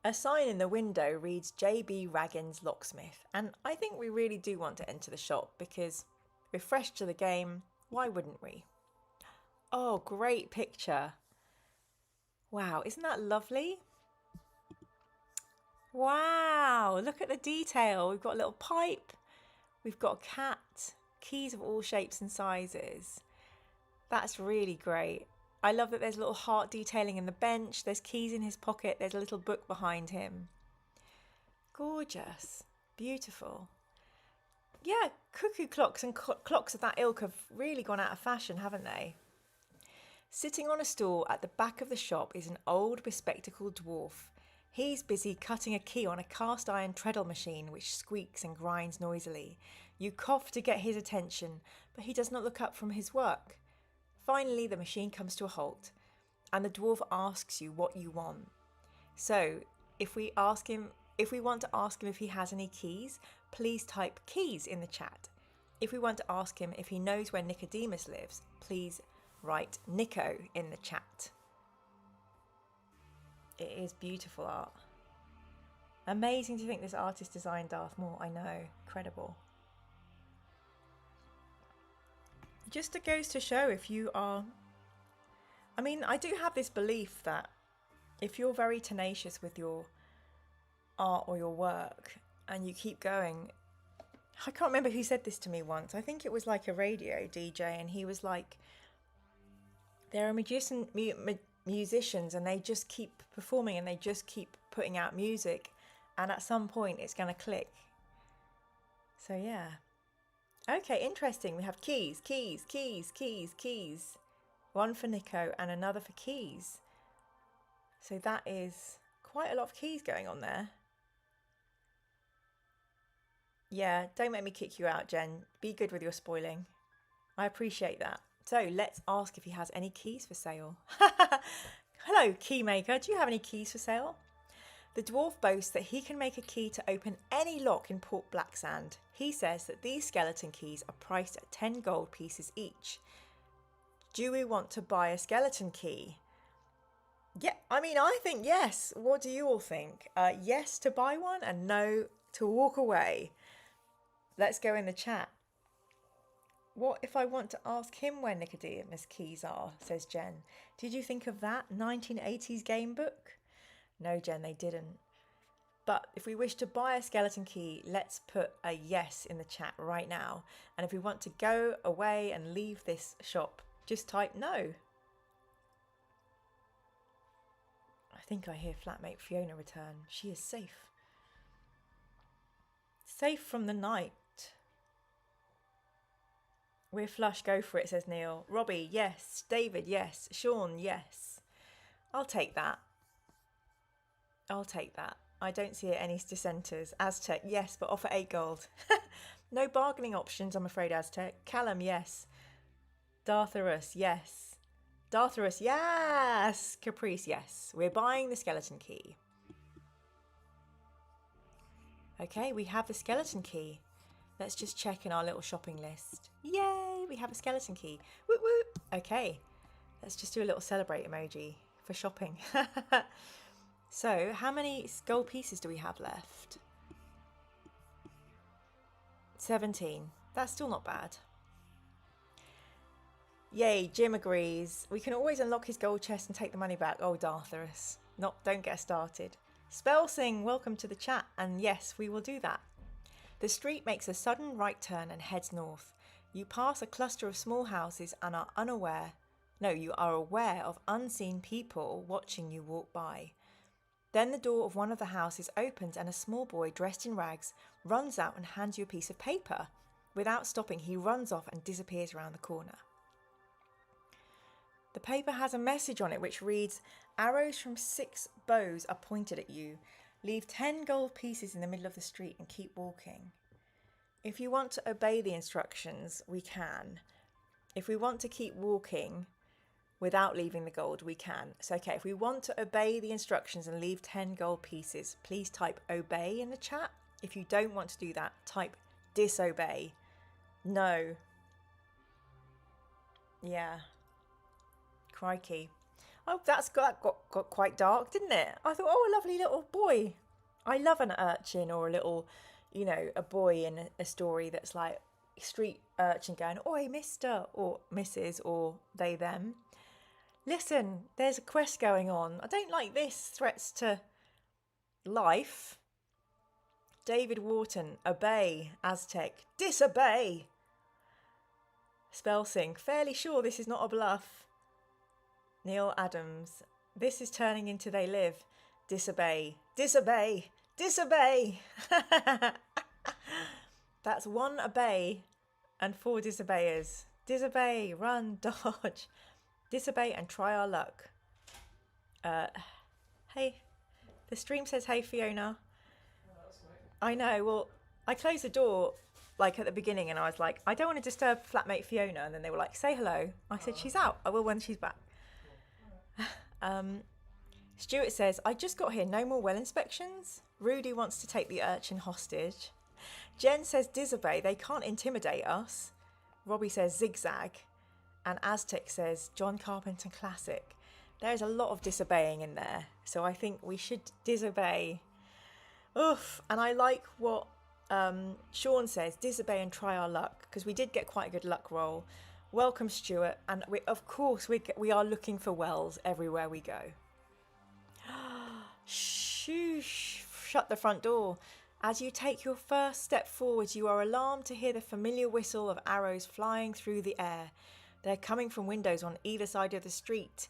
Speaker 1: A sign in the window reads JB Raggins Locksmith. And I think we really do want to enter the shop because we're fresh to the game. Why wouldn't we? Oh, great picture. Wow, isn't that lovely? Wow, look at the detail. We've got a little pipe. We've got a cat. Keys of all shapes and sizes. That's really great. I love that there's a little heart detailing in the bench. There's keys in his pocket. There's a little book behind him. Gorgeous. Beautiful. Yeah, cuckoo clocks and clocks of that ilk have really gone out of fashion, haven't they? Sitting on a stool at the back of the shop is an old bespectacled dwarf. He's busy cutting a key on a cast iron treadle machine which squeaks and grinds noisily. You cough to get his attention, but he does not look up from his work. Finally, the machine comes to a halt, and the dwarf asks you what you want. So, if we want to ask him if he has any keys, please type keys in the chat. If we want to ask him if he knows where Nicodemus lives, please write Nico in the chat. It is beautiful art. Amazing to think this artist designed Darth Maul. I know, incredible. Just it goes to show if you are... I mean, I do have this belief that if you're very tenacious with your art or your work and you keep going... I can't remember who said this to me once. I think it was like a radio DJ, and he was like, there are musicians and they just keep performing and they just keep putting out music, and at some point it's going to click. So yeah. Okay, interesting. We have keys. One for Nico and another for keys. So that is quite a lot of keys going on there. Yeah, don't make me kick you out, Jen. Be good with your spoiling. I appreciate that. So let's ask if he has any keys for sale. Hello, Keymaker. Do you have any keys for sale? The dwarf boasts that he can make a key to open any lock in Port Blacksand. He says that these skeleton keys are priced at 10 gold pieces each. Do we want to buy a skeleton key? Yeah, I mean, I think yes. What do you all think? Yes to buy one and no to walk away. Let's go in the chat. What if I want to ask him where Nicodemus' keys are, says Jen. Did you think of that 1980s game book? No, Jen, they didn't. But if we wish to buy a skeleton key, let's put a yes in the chat right now. And if we want to go away and leave this shop, just type no. I think I hear flatmate Fiona return. She is safe. Safe from the night. We're flush, go for it, says Neil. Robbie, yes. David, yes. Sean, yes. I'll take that. I'll take that. I don't see any dissenters. Aztec, yes, but offer 8 gold. No bargaining options, I'm afraid, Aztec. Callum, yes. Dartharus, yes. Dartharus, yes. Caprice, yes. We're buying the skeleton key. Okay, we have the skeleton key. Let's just check in our little shopping list. Yay, we have a skeleton key. Woot woot. Okay, let's just do a little celebrate emoji for shopping. So, how many gold pieces do we have left? 17. That's still not bad. Yay, Jim agrees. We can always unlock his gold chest and take the money back. Oh, Dartharus. Don't get started. Spellsing, welcome to the chat. And yes, we will do that. The street makes a sudden right turn and heads north. You pass a cluster of small houses and are you are aware of unseen people watching you walk by. Then the door of one of the houses opens and a small boy dressed in rags runs out and hands you a piece of paper. Without stopping, he runs off and disappears around the corner. The paper has a message on it which reads, arrows from 6 bows are pointed at you. Leave 10 gold pieces in the middle of the street and keep walking. If you want to obey the instructions, we can. If we want to keep walking without leaving the gold, we can. So, okay, if we want to obey the instructions and leave 10 gold pieces, please type obey in the chat. If you don't want to do that, type disobey. No. Yeah. Crikey. Oh, that got quite dark, didn't it? I thought, oh, a lovely little boy. I love an urchin or a little, a boy in a story that's like street urchin going, oi, mister, or Mrs, or they, them. Listen, there's a quest going on. I don't like this. Threats to life. David Wharton, obey. Aztec, disobey. Spellsing, fairly sure this is not a bluff. Neil Adams. This is turning into they live. Disobey. Disobey. Disobey. That's 1 obey and 4 disobeyers. Disobey, run, dodge. Disobey and try our luck. Hey, the stream says hey Fiona. I know, well, I closed the door like at the beginning and I was like, I don't want to disturb flatmate Fiona, and then they were like, say hello. I said she's out. I will when she's back. Stuart says, I just got here, no more well inspections. Rudy wants to take the urchin hostage. Jen says disobey, they can't intimidate us. Robbie says zigzag. And Aztec says John Carpenter classic. There's a lot of disobeying in there, so I think we should disobey. Oof. And I like what Sean says, disobey and try our luck, because we did get quite a good luck roll. Welcome, Stuart. And of course we are looking for wells everywhere we go. Shoosh. Shut the front door. As you take your first step forward, you are alarmed to hear the familiar whistle of arrows flying through the air. They're coming from windows on either side of the street.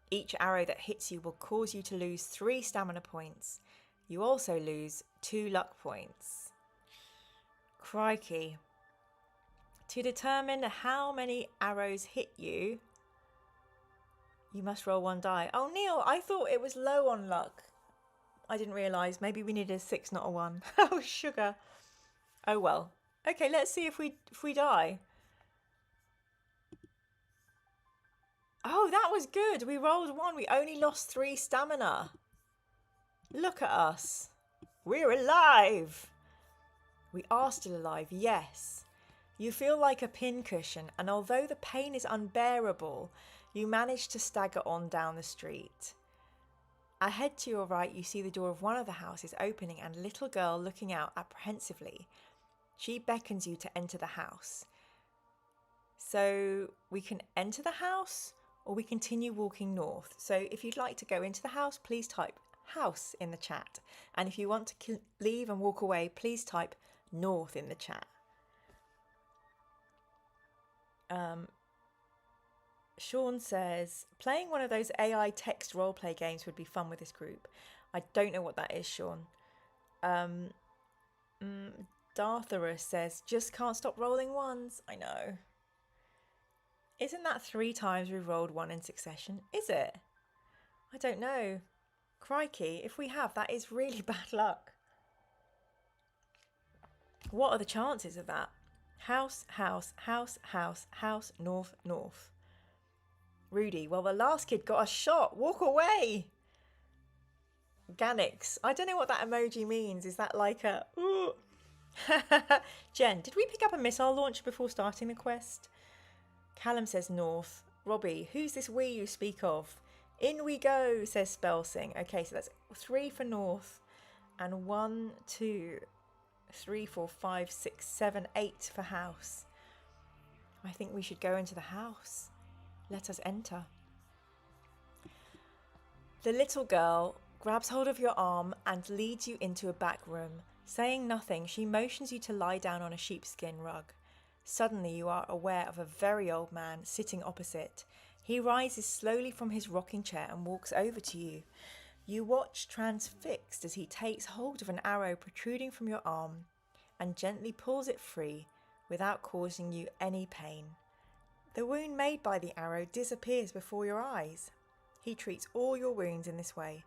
Speaker 1: Each arrow that hits you will cause you to lose 3 stamina points. You also lose 2 luck points. Crikey. To determine how many arrows hit you, you must roll 1 die. Oh, Neil, I thought it was low on luck. I didn't realise. Maybe we needed a 6, not a 1. Oh, sugar. Oh, well. Okay, let's see if we die. Oh, that was good. We rolled 1. We only lost 3 stamina. Look at us. We're alive. We are still alive, yes. You feel like a pincushion, and although the pain is unbearable, you manage to stagger on down the street. Ahead to your right, you see the door of one of the houses opening and a little girl looking out apprehensively. She beckons you to enter the house. So we can enter the house or we continue walking north. So if you'd like to go into the house, please type house in the chat. And if you want to leave and walk away, please type north in the chat. Sean says, playing one of those AI text roleplay games would be fun with this group. I don't know what that is, Sean. Dartharus says, just can't stop rolling ones. I know. Isn't that 3 times we've rolled 1 in succession? Is it? I don't know. Crikey, if we have, that is really bad luck. What are the chances of that? House, house, house, house, house, north, north. Rudy, well, the last kid got a shot. Walk away. Ganix, I don't know what that emoji means. Is that like a... Ooh. Jen, did we pick up a missile launcher before starting the quest? Callum says north. Robbie, who's this we you speak of? In we go, says Spelsing. Okay, so that's 3 for north. And 1, 2, 3, 4, 5, 6, 7, 8 for house. I think we should go into the house. Let us enter. The little girl grabs hold of your arm and leads you into a back room. Saying nothing, she motions you to lie down on a sheepskin rug. Suddenly you are aware of a very old man sitting opposite. He rises slowly from his rocking chair and walks over to you. You watch transfixed as he takes hold of an arrow protruding from your arm and gently pulls it free without causing you any pain. The wound made by the arrow disappears before your eyes. He treats all your wounds in this way.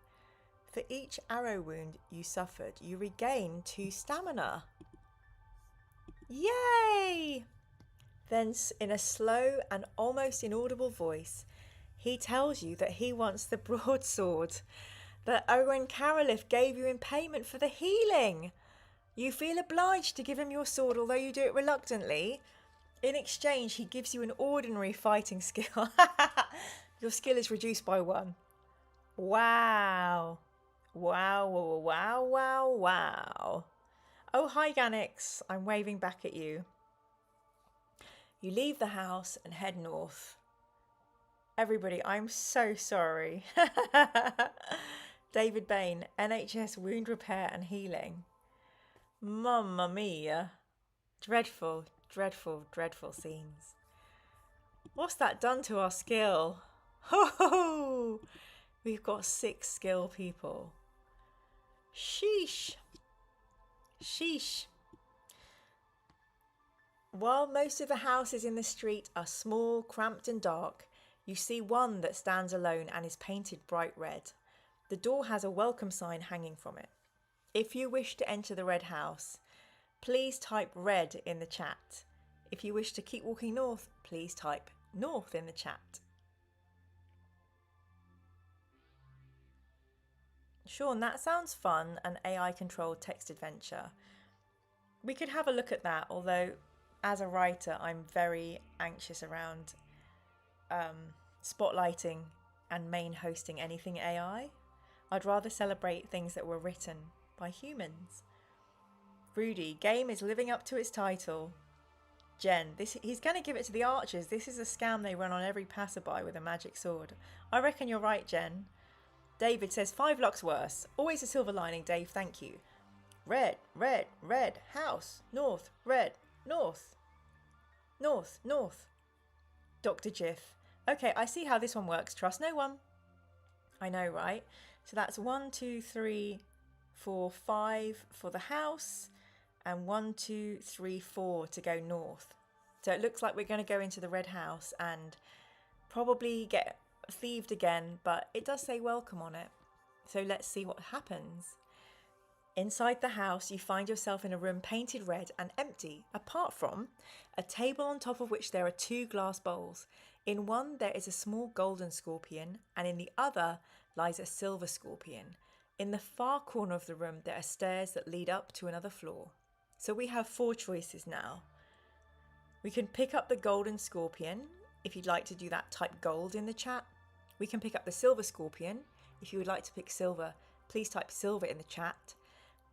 Speaker 1: For each arrow wound you suffered, you regain 2 stamina. Yay! Then, in a slow and almost inaudible voice, he tells you that he wants the broadsword that Owen Caroliff gave you in payment for the healing. You feel obliged to give him your sword, although you do it reluctantly. In exchange, he gives you an ordinary fighting skill. Your skill is reduced by 1. Wow. Wow, wow, wow, wow, wow. Oh, hi, Ganix. I'm waving back at you. You leave the house and head north. Everybody, I'm so sorry. David Bain, NHS wound repair and healing. Mamma mia. Dreadful, dreadful, dreadful scenes. What's that done to our skill? Ho! We've got 6 skill people. Sheesh. Sheesh. While most of the houses in the street are small, cramped and dark, you see one that stands alone and is painted bright red. The door has a welcome sign hanging from it. If you wish to enter the red house, please type red in the chat. If you wish to keep walking north, please type north in the chat. Sean, that sounds fun, an AI-controlled text adventure. We could have a look at that, although as a writer, I'm very anxious around spotlighting and main hosting anything AI. I'd rather celebrate things that were written by humans. Rudy, game is living up to its title. Jen, he's going to give it to the archers. This is a scam they run on every passerby with a magic sword. I reckon you're right, Jen. David says 5 locks worse. Always a silver lining, Dave, thank you. Red, red, red, house, north, red, north, north, north. Dr. Jiff. Okay, I see how this one works. Trust no one. I know, right? So that's 1, 2, 3, 4, 5 for the house, and 1, 2, 3, 4 to go north. So it looks like we're going to go into the red house and probably get thieved again, but it does say welcome on it. So let's see what happens. Inside the house, you find yourself in a room painted red and empty, apart from a table on top of which there are 2 glass bowls. In one, there is a small golden scorpion, and in the other lies a silver scorpion. In the far corner of the room, there are stairs that lead up to another floor. So we have 4 choices now. We can pick up the golden scorpion. If you'd like to do that, type gold in the chat. We can pick up the silver scorpion. If you would like to pick silver, please type silver in the chat.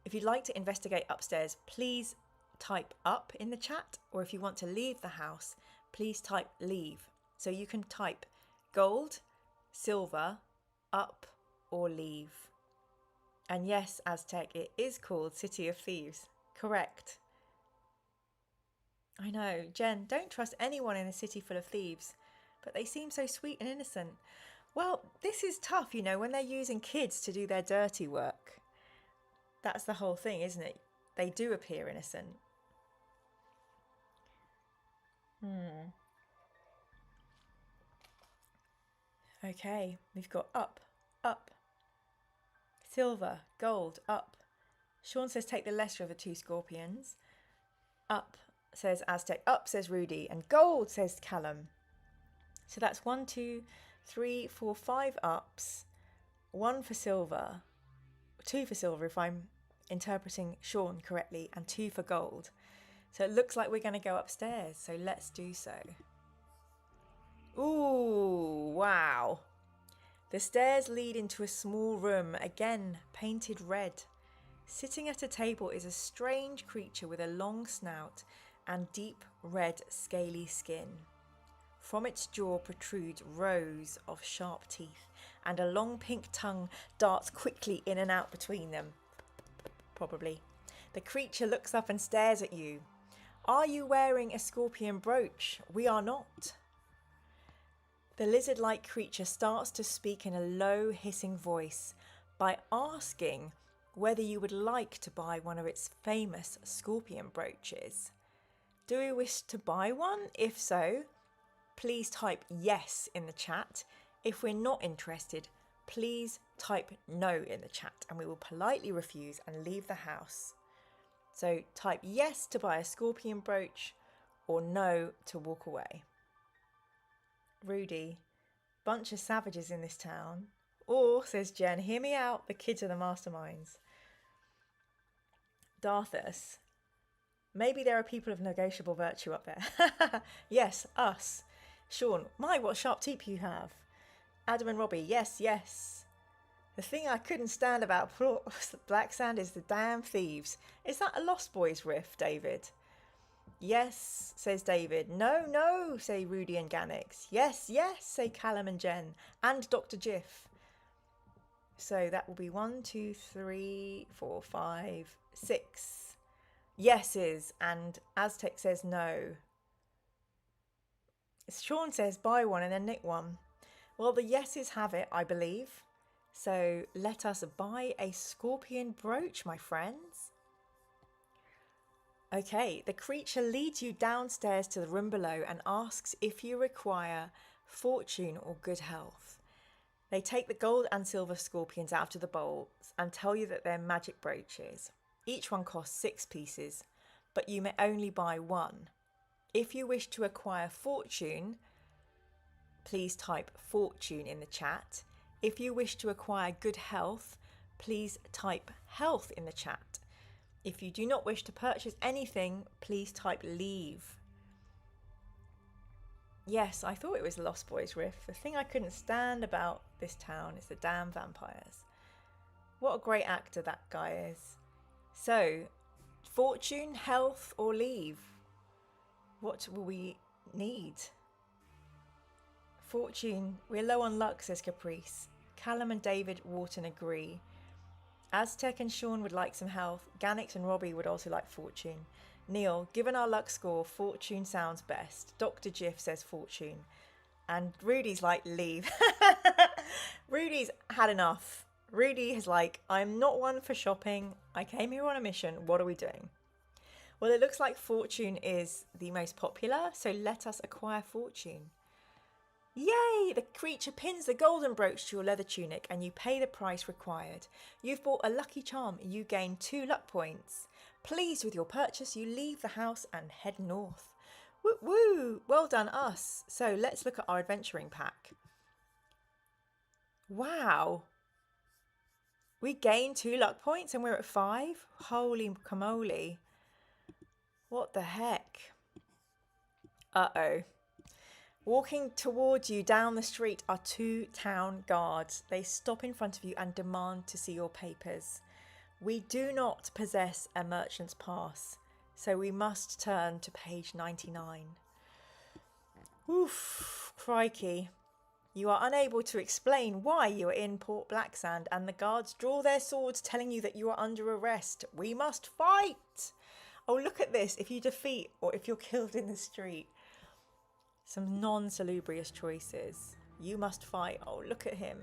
Speaker 1: If you'd like to investigate upstairs, please type up in the chat. Or if you want to leave the house, please type leave. So you can type gold, silver, up or leave. And yes, Aztec, it is called City of Thieves. Correct. I know, Jen, don't trust anyone in a city full of thieves, but they seem so sweet and innocent. Well, this is tough, you know, when they're using kids to do their dirty work. That's the whole thing, isn't it? They do appear innocent. Okay, we've got up, up, silver, gold, up. Sean says take the lesser of the 2 scorpions. Up, says Aztec. Up, says Rudy. And gold, says Callum. So that's 1, 2, 3, 4, 5 ups. 1 for silver. 2 for silver, if I'm interpreting Sean correctly. And 2 for gold. So it looks like we're going to go upstairs. So let's do so. Ooh, wow. The stairs lead into a small room, again painted red. Sitting at a table is a strange creature with a long snout and deep red scaly skin. From its jaw protrudes rows of sharp teeth, and a long pink tongue darts quickly in and out between them. Probably. The creature looks up and stares at you. Are you wearing a scorpion brooch? We are not. The lizard-like creature starts to speak in a low, hissing voice by asking whether you would like to buy one of its famous scorpion brooches. Do you wish to buy one? If so, please type yes in the chat. If we're not interested, please type no in the chat and we will politely refuse and leave the house. So type yes to buy a scorpion brooch or no to walk away. Rudy, bunch of savages in this town. Or, says Jen, hear me out, the kids are the masterminds. Darthus, maybe there are people of negotiable virtue up there. Yes, us. Sean, my, what sharp teeth you have. Adam and Robbie, yes, yes. The thing I couldn't stand about Blacksand is the damn thieves. Is that a Lost Boys riff, David? Yes, says David. No, no, say Rudy and Ganix. Yes, yes, say Callum and Jen. And Dr. Jiff. So that will be 1, 2, 3, 4, 5, 6 yeses. And Aztec says no. Sean says buy one and then nick one. Well, the yeses have it, I believe. So let us buy a scorpion brooch, my friends. Okay, the creature leads you downstairs to the room below and asks if you require fortune or good health. They take the gold and silver scorpions out of the bowls and tell you that they're magic brooches. Each one costs 6 pieces, but you may only buy one. If you wish to acquire fortune, please type fortune in the chat. If you wish to acquire good health, please type health in the chat. If you do not wish to purchase anything, please type leave. Yes, I thought it was Lost Boys riff. The thing I couldn't stand about this town is the damn vampires. What a great actor that guy is. So, fortune, health, or leave? What will we need? Fortune. We're low on luck, says Caprice. Callum and David Wharton agree. Aztec and Sean would like some health. Ganix and Robbie would also like fortune. Neil, given our luck score, fortune sounds best. Dr. Jiff says fortune. And Rudy's like, leave. Rudy's had enough. Rudy is like, I'm not one for shopping. I came here on a mission. What are we doing? Well, it looks like fortune is the most popular, so let us acquire fortune. Yay! The creature pins the golden brooch to your leather tunic and you pay the price required. You've bought a lucky charm. You gain 2 luck points. Pleased with your purchase, you leave the house and head north. Woo woo! Well done us. So let's look at our adventuring pack. Wow! We gain 2 luck points and we're at 5? Holy camole. What the heck? Uh-oh. Walking towards you down the street are 2 town guards. They stop in front of you and demand to see your papers. We do not possess a merchant's pass, so we must turn to page 99. Oof, crikey. You are unable to explain why you are in Port Blacksand, and the guards draw their swords telling you that you are under arrest. We must fight! Oh, look at this. If you defeat or if you're killed in the street. Some non-salubrious choices. You must fight. Oh, look at him.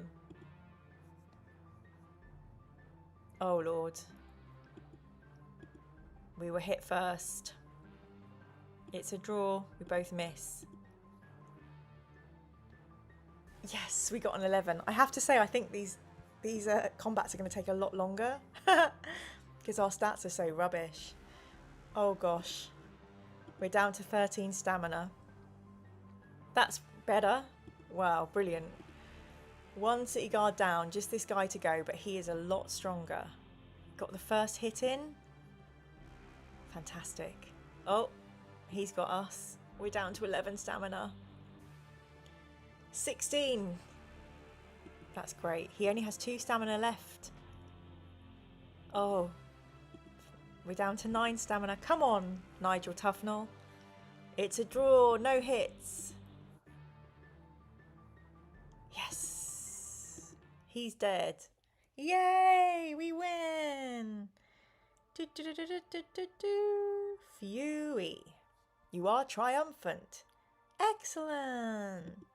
Speaker 1: Oh, Lord. We were hit first. It's a draw. We both miss. Yes, we got an 11. I have to say, I think these combats are going to take a lot longer because our stats are so rubbish. Oh, gosh. We're down to 13 stamina. That's better. Wow, brilliant. 1 city guard down, just this guy to go, but he is a lot stronger. Got the first hit in. Fantastic. Oh, he's got us. We're down to 11 stamina. 16. That's great. He only has 2 stamina left. Oh, we're down to 9 stamina. Come on, Nigel Tufnell. It's a draw, no hits. Yes. He's dead. Yay, we win. Phewie. You are triumphant. Excellent.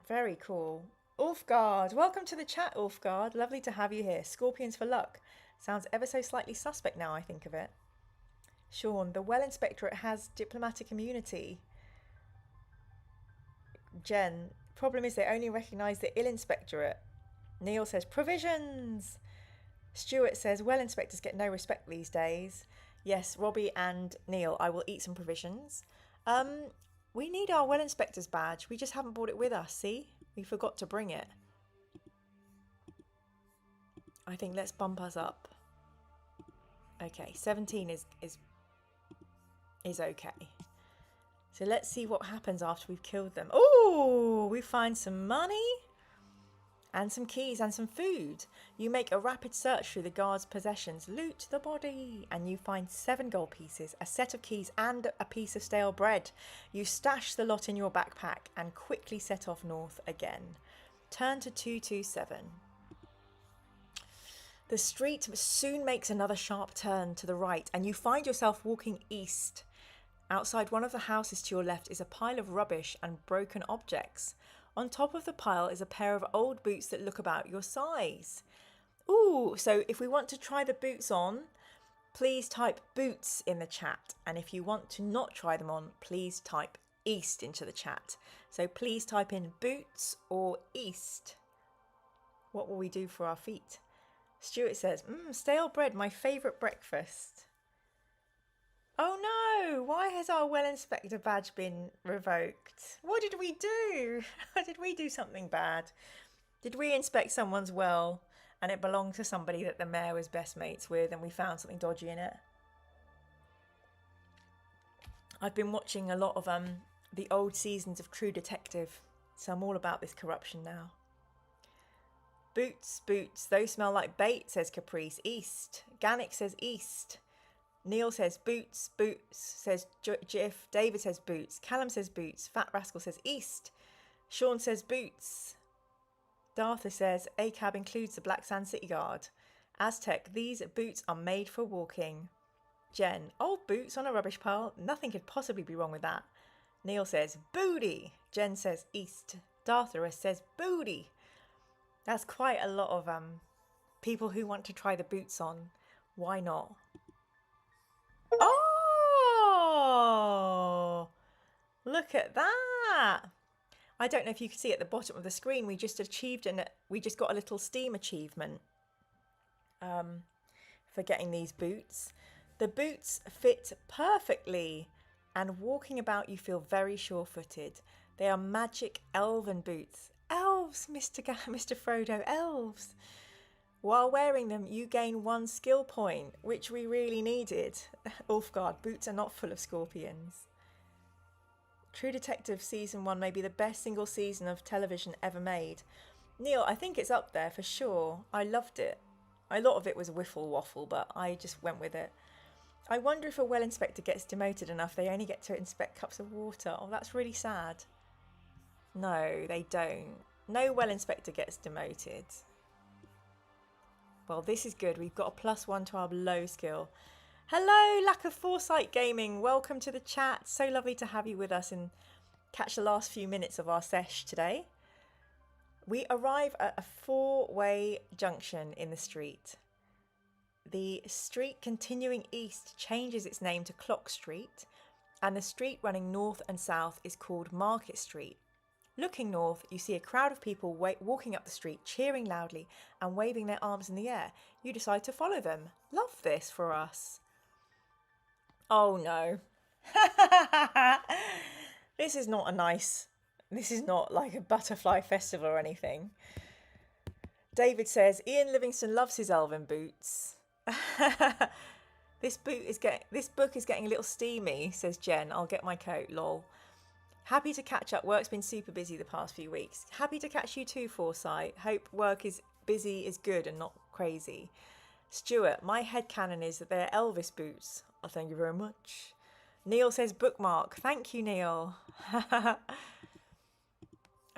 Speaker 1: Very cool. Ulfgard, welcome to the chat, Ulfgard. Lovely to have you here. Scorpions for luck. Sounds ever so slightly suspect now I think of it. Sean, the Well Inspectorate has diplomatic immunity. Jen, problem is they only recognise the Ill Inspectorate. Neil says provisions. Stuart says well inspectors get no respect these days. Yes, Robbie and Neil, I will eat some provisions. We need our well inspector's badge. We just haven't brought it with us, see? We forgot to bring it. I think let's bump us up. Okay, 17 is okay. So let's see what happens after we've killed them. Oh, we find some money and some keys and some food. You make a rapid search through the guard's possessions. Loot the body and you find 7 gold pieces, a set of keys and a piece of stale bread. You stash the lot in your backpack and quickly set off north again. Turn to 227. The street soon makes another sharp turn to the right and you find yourself walking east. Outside one of the houses to your left is a pile of rubbish and broken objects. On top of the pile is a pair of old boots that look about your size. Ooh, so if we want to try the boots on, please type boots in the chat. And if you want to not try them on, please type east into the chat. So please type in boots or east. What will we do for our feet? Stuart says, stale bread, my favourite breakfast. Oh no, why has our well inspector badge been revoked? What did we do? Did we do something bad? Did we inspect someone's well and it belonged to somebody that the mayor was best mates with and we found something dodgy in it? I've been watching a lot of the old seasons of True Detective, so I'm all about this corruption now. Boots, boots, those smell like bait, says Caprice. East. Gannick says east. Neil says boots, boots, says Jiff. David says boots. Callum says boots. Fat Rascal says east. Sean says boots. Dartha says ACAB includes the Blacksand City Guard. Aztec, these boots are made for walking. Jen, old boots on a rubbish pile. Nothing could possibly be wrong with that. Neil says booty. Jen says east. Dartha says booty. That's quite a lot of people who want to try the boots on. Why not? Oh, look at that. I don't know if you can see at the bottom of the screen, we just got a little Steam achievement for getting these boots. The boots fit perfectly and walking about you feel very sure-footed. They are magic elven boots. Elves, Mr. Frodo, elves. While wearing them, you gain 1 skill point, which we really needed. Ulfgard, boots are not full of scorpions. True Detective Season 1 may be the best single season of television ever made. Neil, I think it's up there for sure. I loved it. A lot of it was whiffle waffle, but I just went with it. I wonder if a well inspector gets demoted enough they only get to inspect cups of water. Oh, that's really sad. No, they don't. No well inspector gets demoted. Well, this is good. We've got a +1 to our low skill. Hello, Lack of Foresight Gaming. Welcome to the chat. So lovely to have you with us and catch the last few minutes of our sesh today. We arrive at a 4-way junction in the street. The street continuing east changes its name to Clock Street, and the street running north and south is called Market Street. Looking north, you see a crowd of people walking up the street, cheering loudly and waving their arms in the air. You decide to follow them. Love this for us. Oh no. This is not like a butterfly festival or anything. David says, Ian Livingston loves his elven boots. This book is getting a little steamy, says Jen. I'll get my coat, lol. Happy to catch up. Work's been super busy the past few weeks. Happy to catch you too, Foresight. Hope work is busy is good and not crazy. Stuart, my headcanon is that they're Elvis boots. Oh, thank you very much. Neil says bookmark. Thank you, Neil.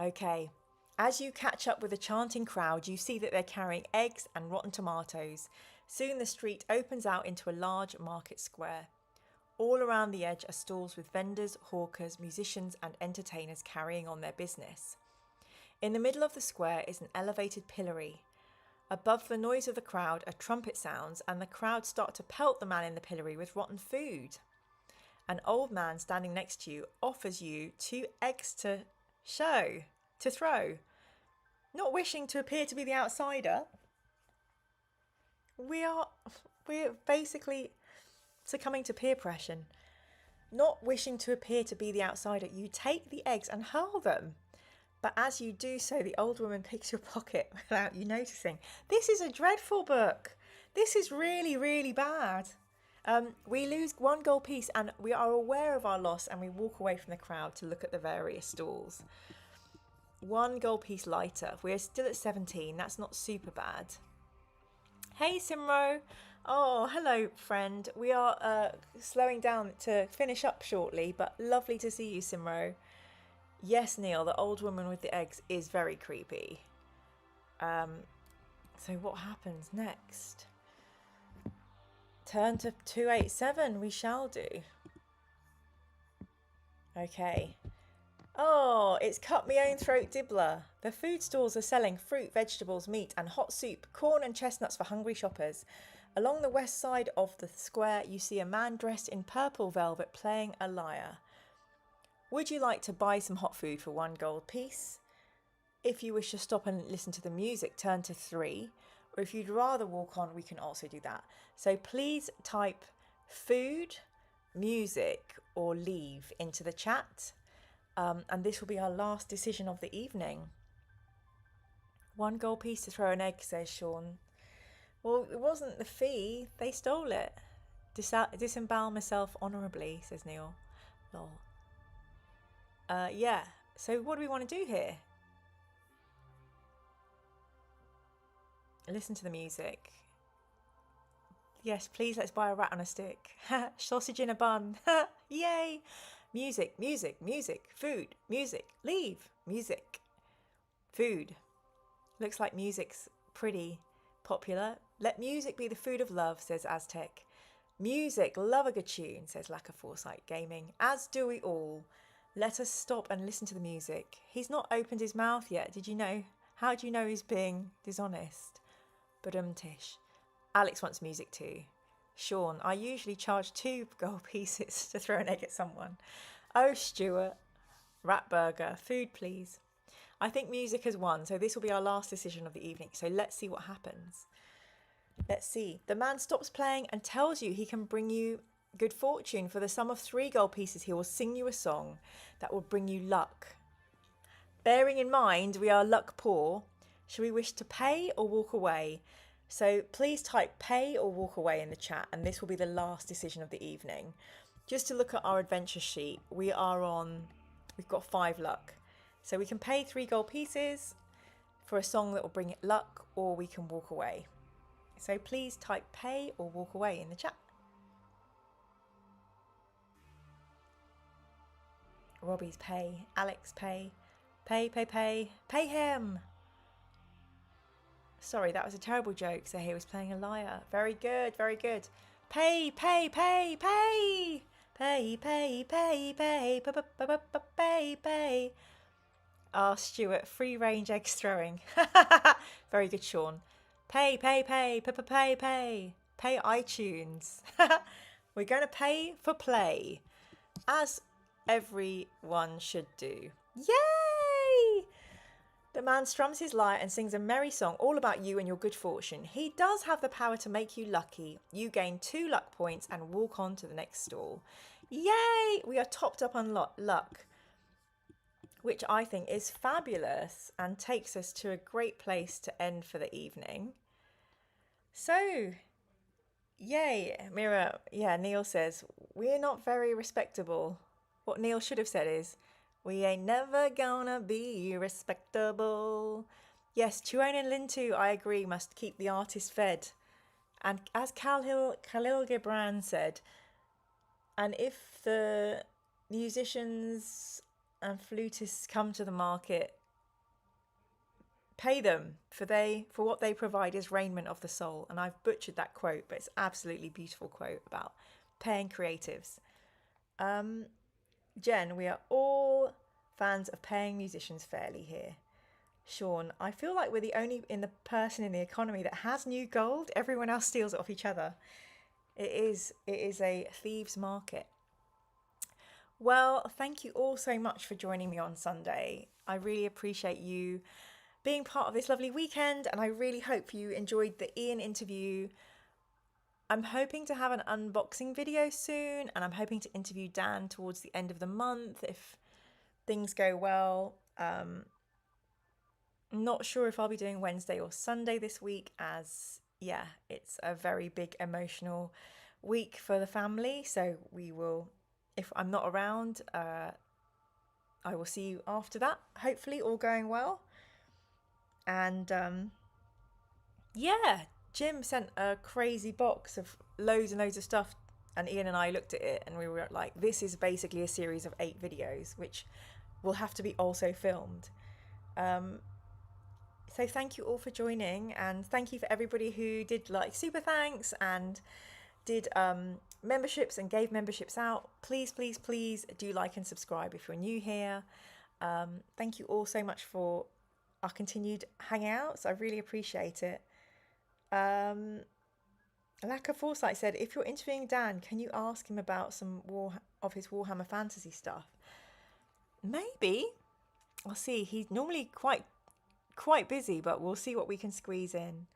Speaker 1: Okay. As you catch up with the chanting crowd, you see that they're carrying eggs and rotten tomatoes. Soon the street opens out into a large market square. All around the edge are stalls with vendors, hawkers, musicians and entertainers carrying on their business. In the middle of the square is an elevated pillory. Above the noise of the crowd, a trumpet sounds and the crowd start to pelt the man in the pillory with rotten food. An old man standing next to you offers you 2 eggs to throw. Not wishing to appear to be the outsider, we're basically succumbing to peer pressure. Not wishing to appear to be the outsider, you take the eggs and hurl them. But as you do so, the old woman picks your pocket without you noticing. This is a dreadful book. This is really, really bad. We lose 1 gold piece and we are aware of our loss and we walk away from the crowd to look at the various stalls. 1 gold piece lighter. We're still at 17. That's not super bad. Hey, Simro. Oh, hello, friend. We are slowing down to finish up shortly, but lovely to see you, Simro. Yes, Neil, the old woman with the eggs is very creepy. So what happens next? Turn to 287, we shall do. Okay. Oh, it's cut me own throat dibbler. The food stalls are selling fruit, vegetables, meat, and hot soup, corn and chestnuts for hungry shoppers. Along the west side of the square, you see a man dressed in purple velvet playing a lyre. Would you like to buy some hot food for 1 gold piece? If you wish to stop and listen to the music, turn to 3. Or if you'd rather walk on, we can also do that. So please type food, music, or leave into the chat. And this will be our last decision of the evening. 1 gold piece to throw an egg, says Sean. Well, it wasn't the fee. They stole it. Disembowel myself honourably, says Neil. Lol. Yeah. So what do we want to do here? Listen to the music. Yes, please, let's buy a rat on a stick. Sausage in a bun. Yay! Music, music, music. Food, music. Leave, music. Food. Looks like music's pretty popular. Let music be the food of love, says Aztec. Music, love a good tune, says Lack of Foresight Gaming. As do we all. Let us stop and listen to the music. He's not opened his mouth yet, did you know? How do you know he's being dishonest? Tish. Alex wants music too. Sean, I usually charge 2 gold pieces to throw an egg at someone. Oh, Stuart. Rat burger. Food, please. I think music has won, so this will be our last decision of the evening. So let's see what happens. Let's see. The man stops playing and tells you he can bring you good fortune. For the sum of 3 gold pieces, he will sing you a song that will bring you luck. Bearing in mind we are luck poor, should we wish to pay or walk away? So please type pay or walk away in the chat, and this will be the last decision of the evening. Just to look at our adventure sheet, we've got 5 luck. So we can pay 3 gold pieces for a song that will bring it luck, or we can walk away. So please type pay or walk away in the chat. Robbie's pay, Alex pay, pay him. Sorry, that was a terrible joke. So he was playing a liar. Very good, very good. Pay. Ah, Stuart, free range eggs throwing. Very good, Sean. Pay iTunes. We're going to pay for play, as everyone should do. Yay! The man strums his lyre and sings a merry song all about you and your good fortune. He does have the power to make you lucky. You gain 2 luck points and walk on to the next stall. Yay! We are topped up on luck, which I think is fabulous and takes us to a great place to end for the evening. So, yay, Mira. Yeah, Neil says, we're not very respectable. What Neil should have said is, we ain't never gonna be respectable. Yes, Tuone and Lintu, I agree, must keep the artist fed. And as Khalil Gibran said, and if the musicians and flutists come to the market, pay them, for what they provide is raiment of the soul. And I've butchered that quote, but it's absolutely beautiful quote about paying creatives. Jen, we are all fans of paying musicians fairly here. Sean, I feel like we're the only person in the economy that has new gold. Everyone else steals it off each other. It is a thieves' market. Well, thank you all so much for joining me on Sunday. I really appreciate you being part of this lovely weekend, and I really hope you enjoyed the Ian interview. I'm hoping to have an unboxing video soon, and I'm hoping to interview Dan towards the end of the month if things go well. Not sure if I'll be doing Wednesday or Sunday this week, as it's a very big emotional week for the family. So we will, if I'm not around, I will see you after that, hopefully all going well. And Jim sent a crazy box of loads and loads of stuff, and Ian and I looked at it and we were like, this is basically a series of 8 videos, which will have to be also filmed. So thank you all for joining, and thank you for everybody who did like super thanks and did memberships and gave memberships out, please, please, please do like and subscribe if you're new here. Thank you all so much for our continued hangouts. I really appreciate it. Lack of Foresight said, if you're interviewing Dan, can you ask him about some of his Warhammer Fantasy stuff? Maybe. I'll see. He's normally quite busy, but we'll see what we can squeeze in.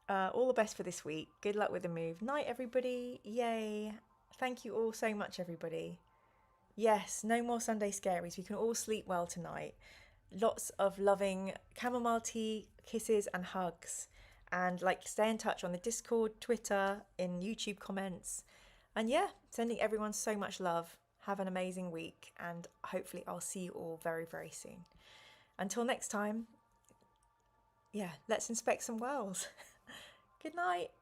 Speaker 1: All the best for this week. Good luck with the move. Night, everybody. Yay. Thank you all so much, everybody. Yes, no more Sunday scaries. We can all sleep well tonight. Lots of loving chamomile tea, kisses and hugs. And stay in touch on the Discord, Twitter, in YouTube comments. And yeah, sending everyone so much love. Have an amazing week. And hopefully I'll see you all very, very soon. Until next time, yeah, let's inspect some wells. Good night.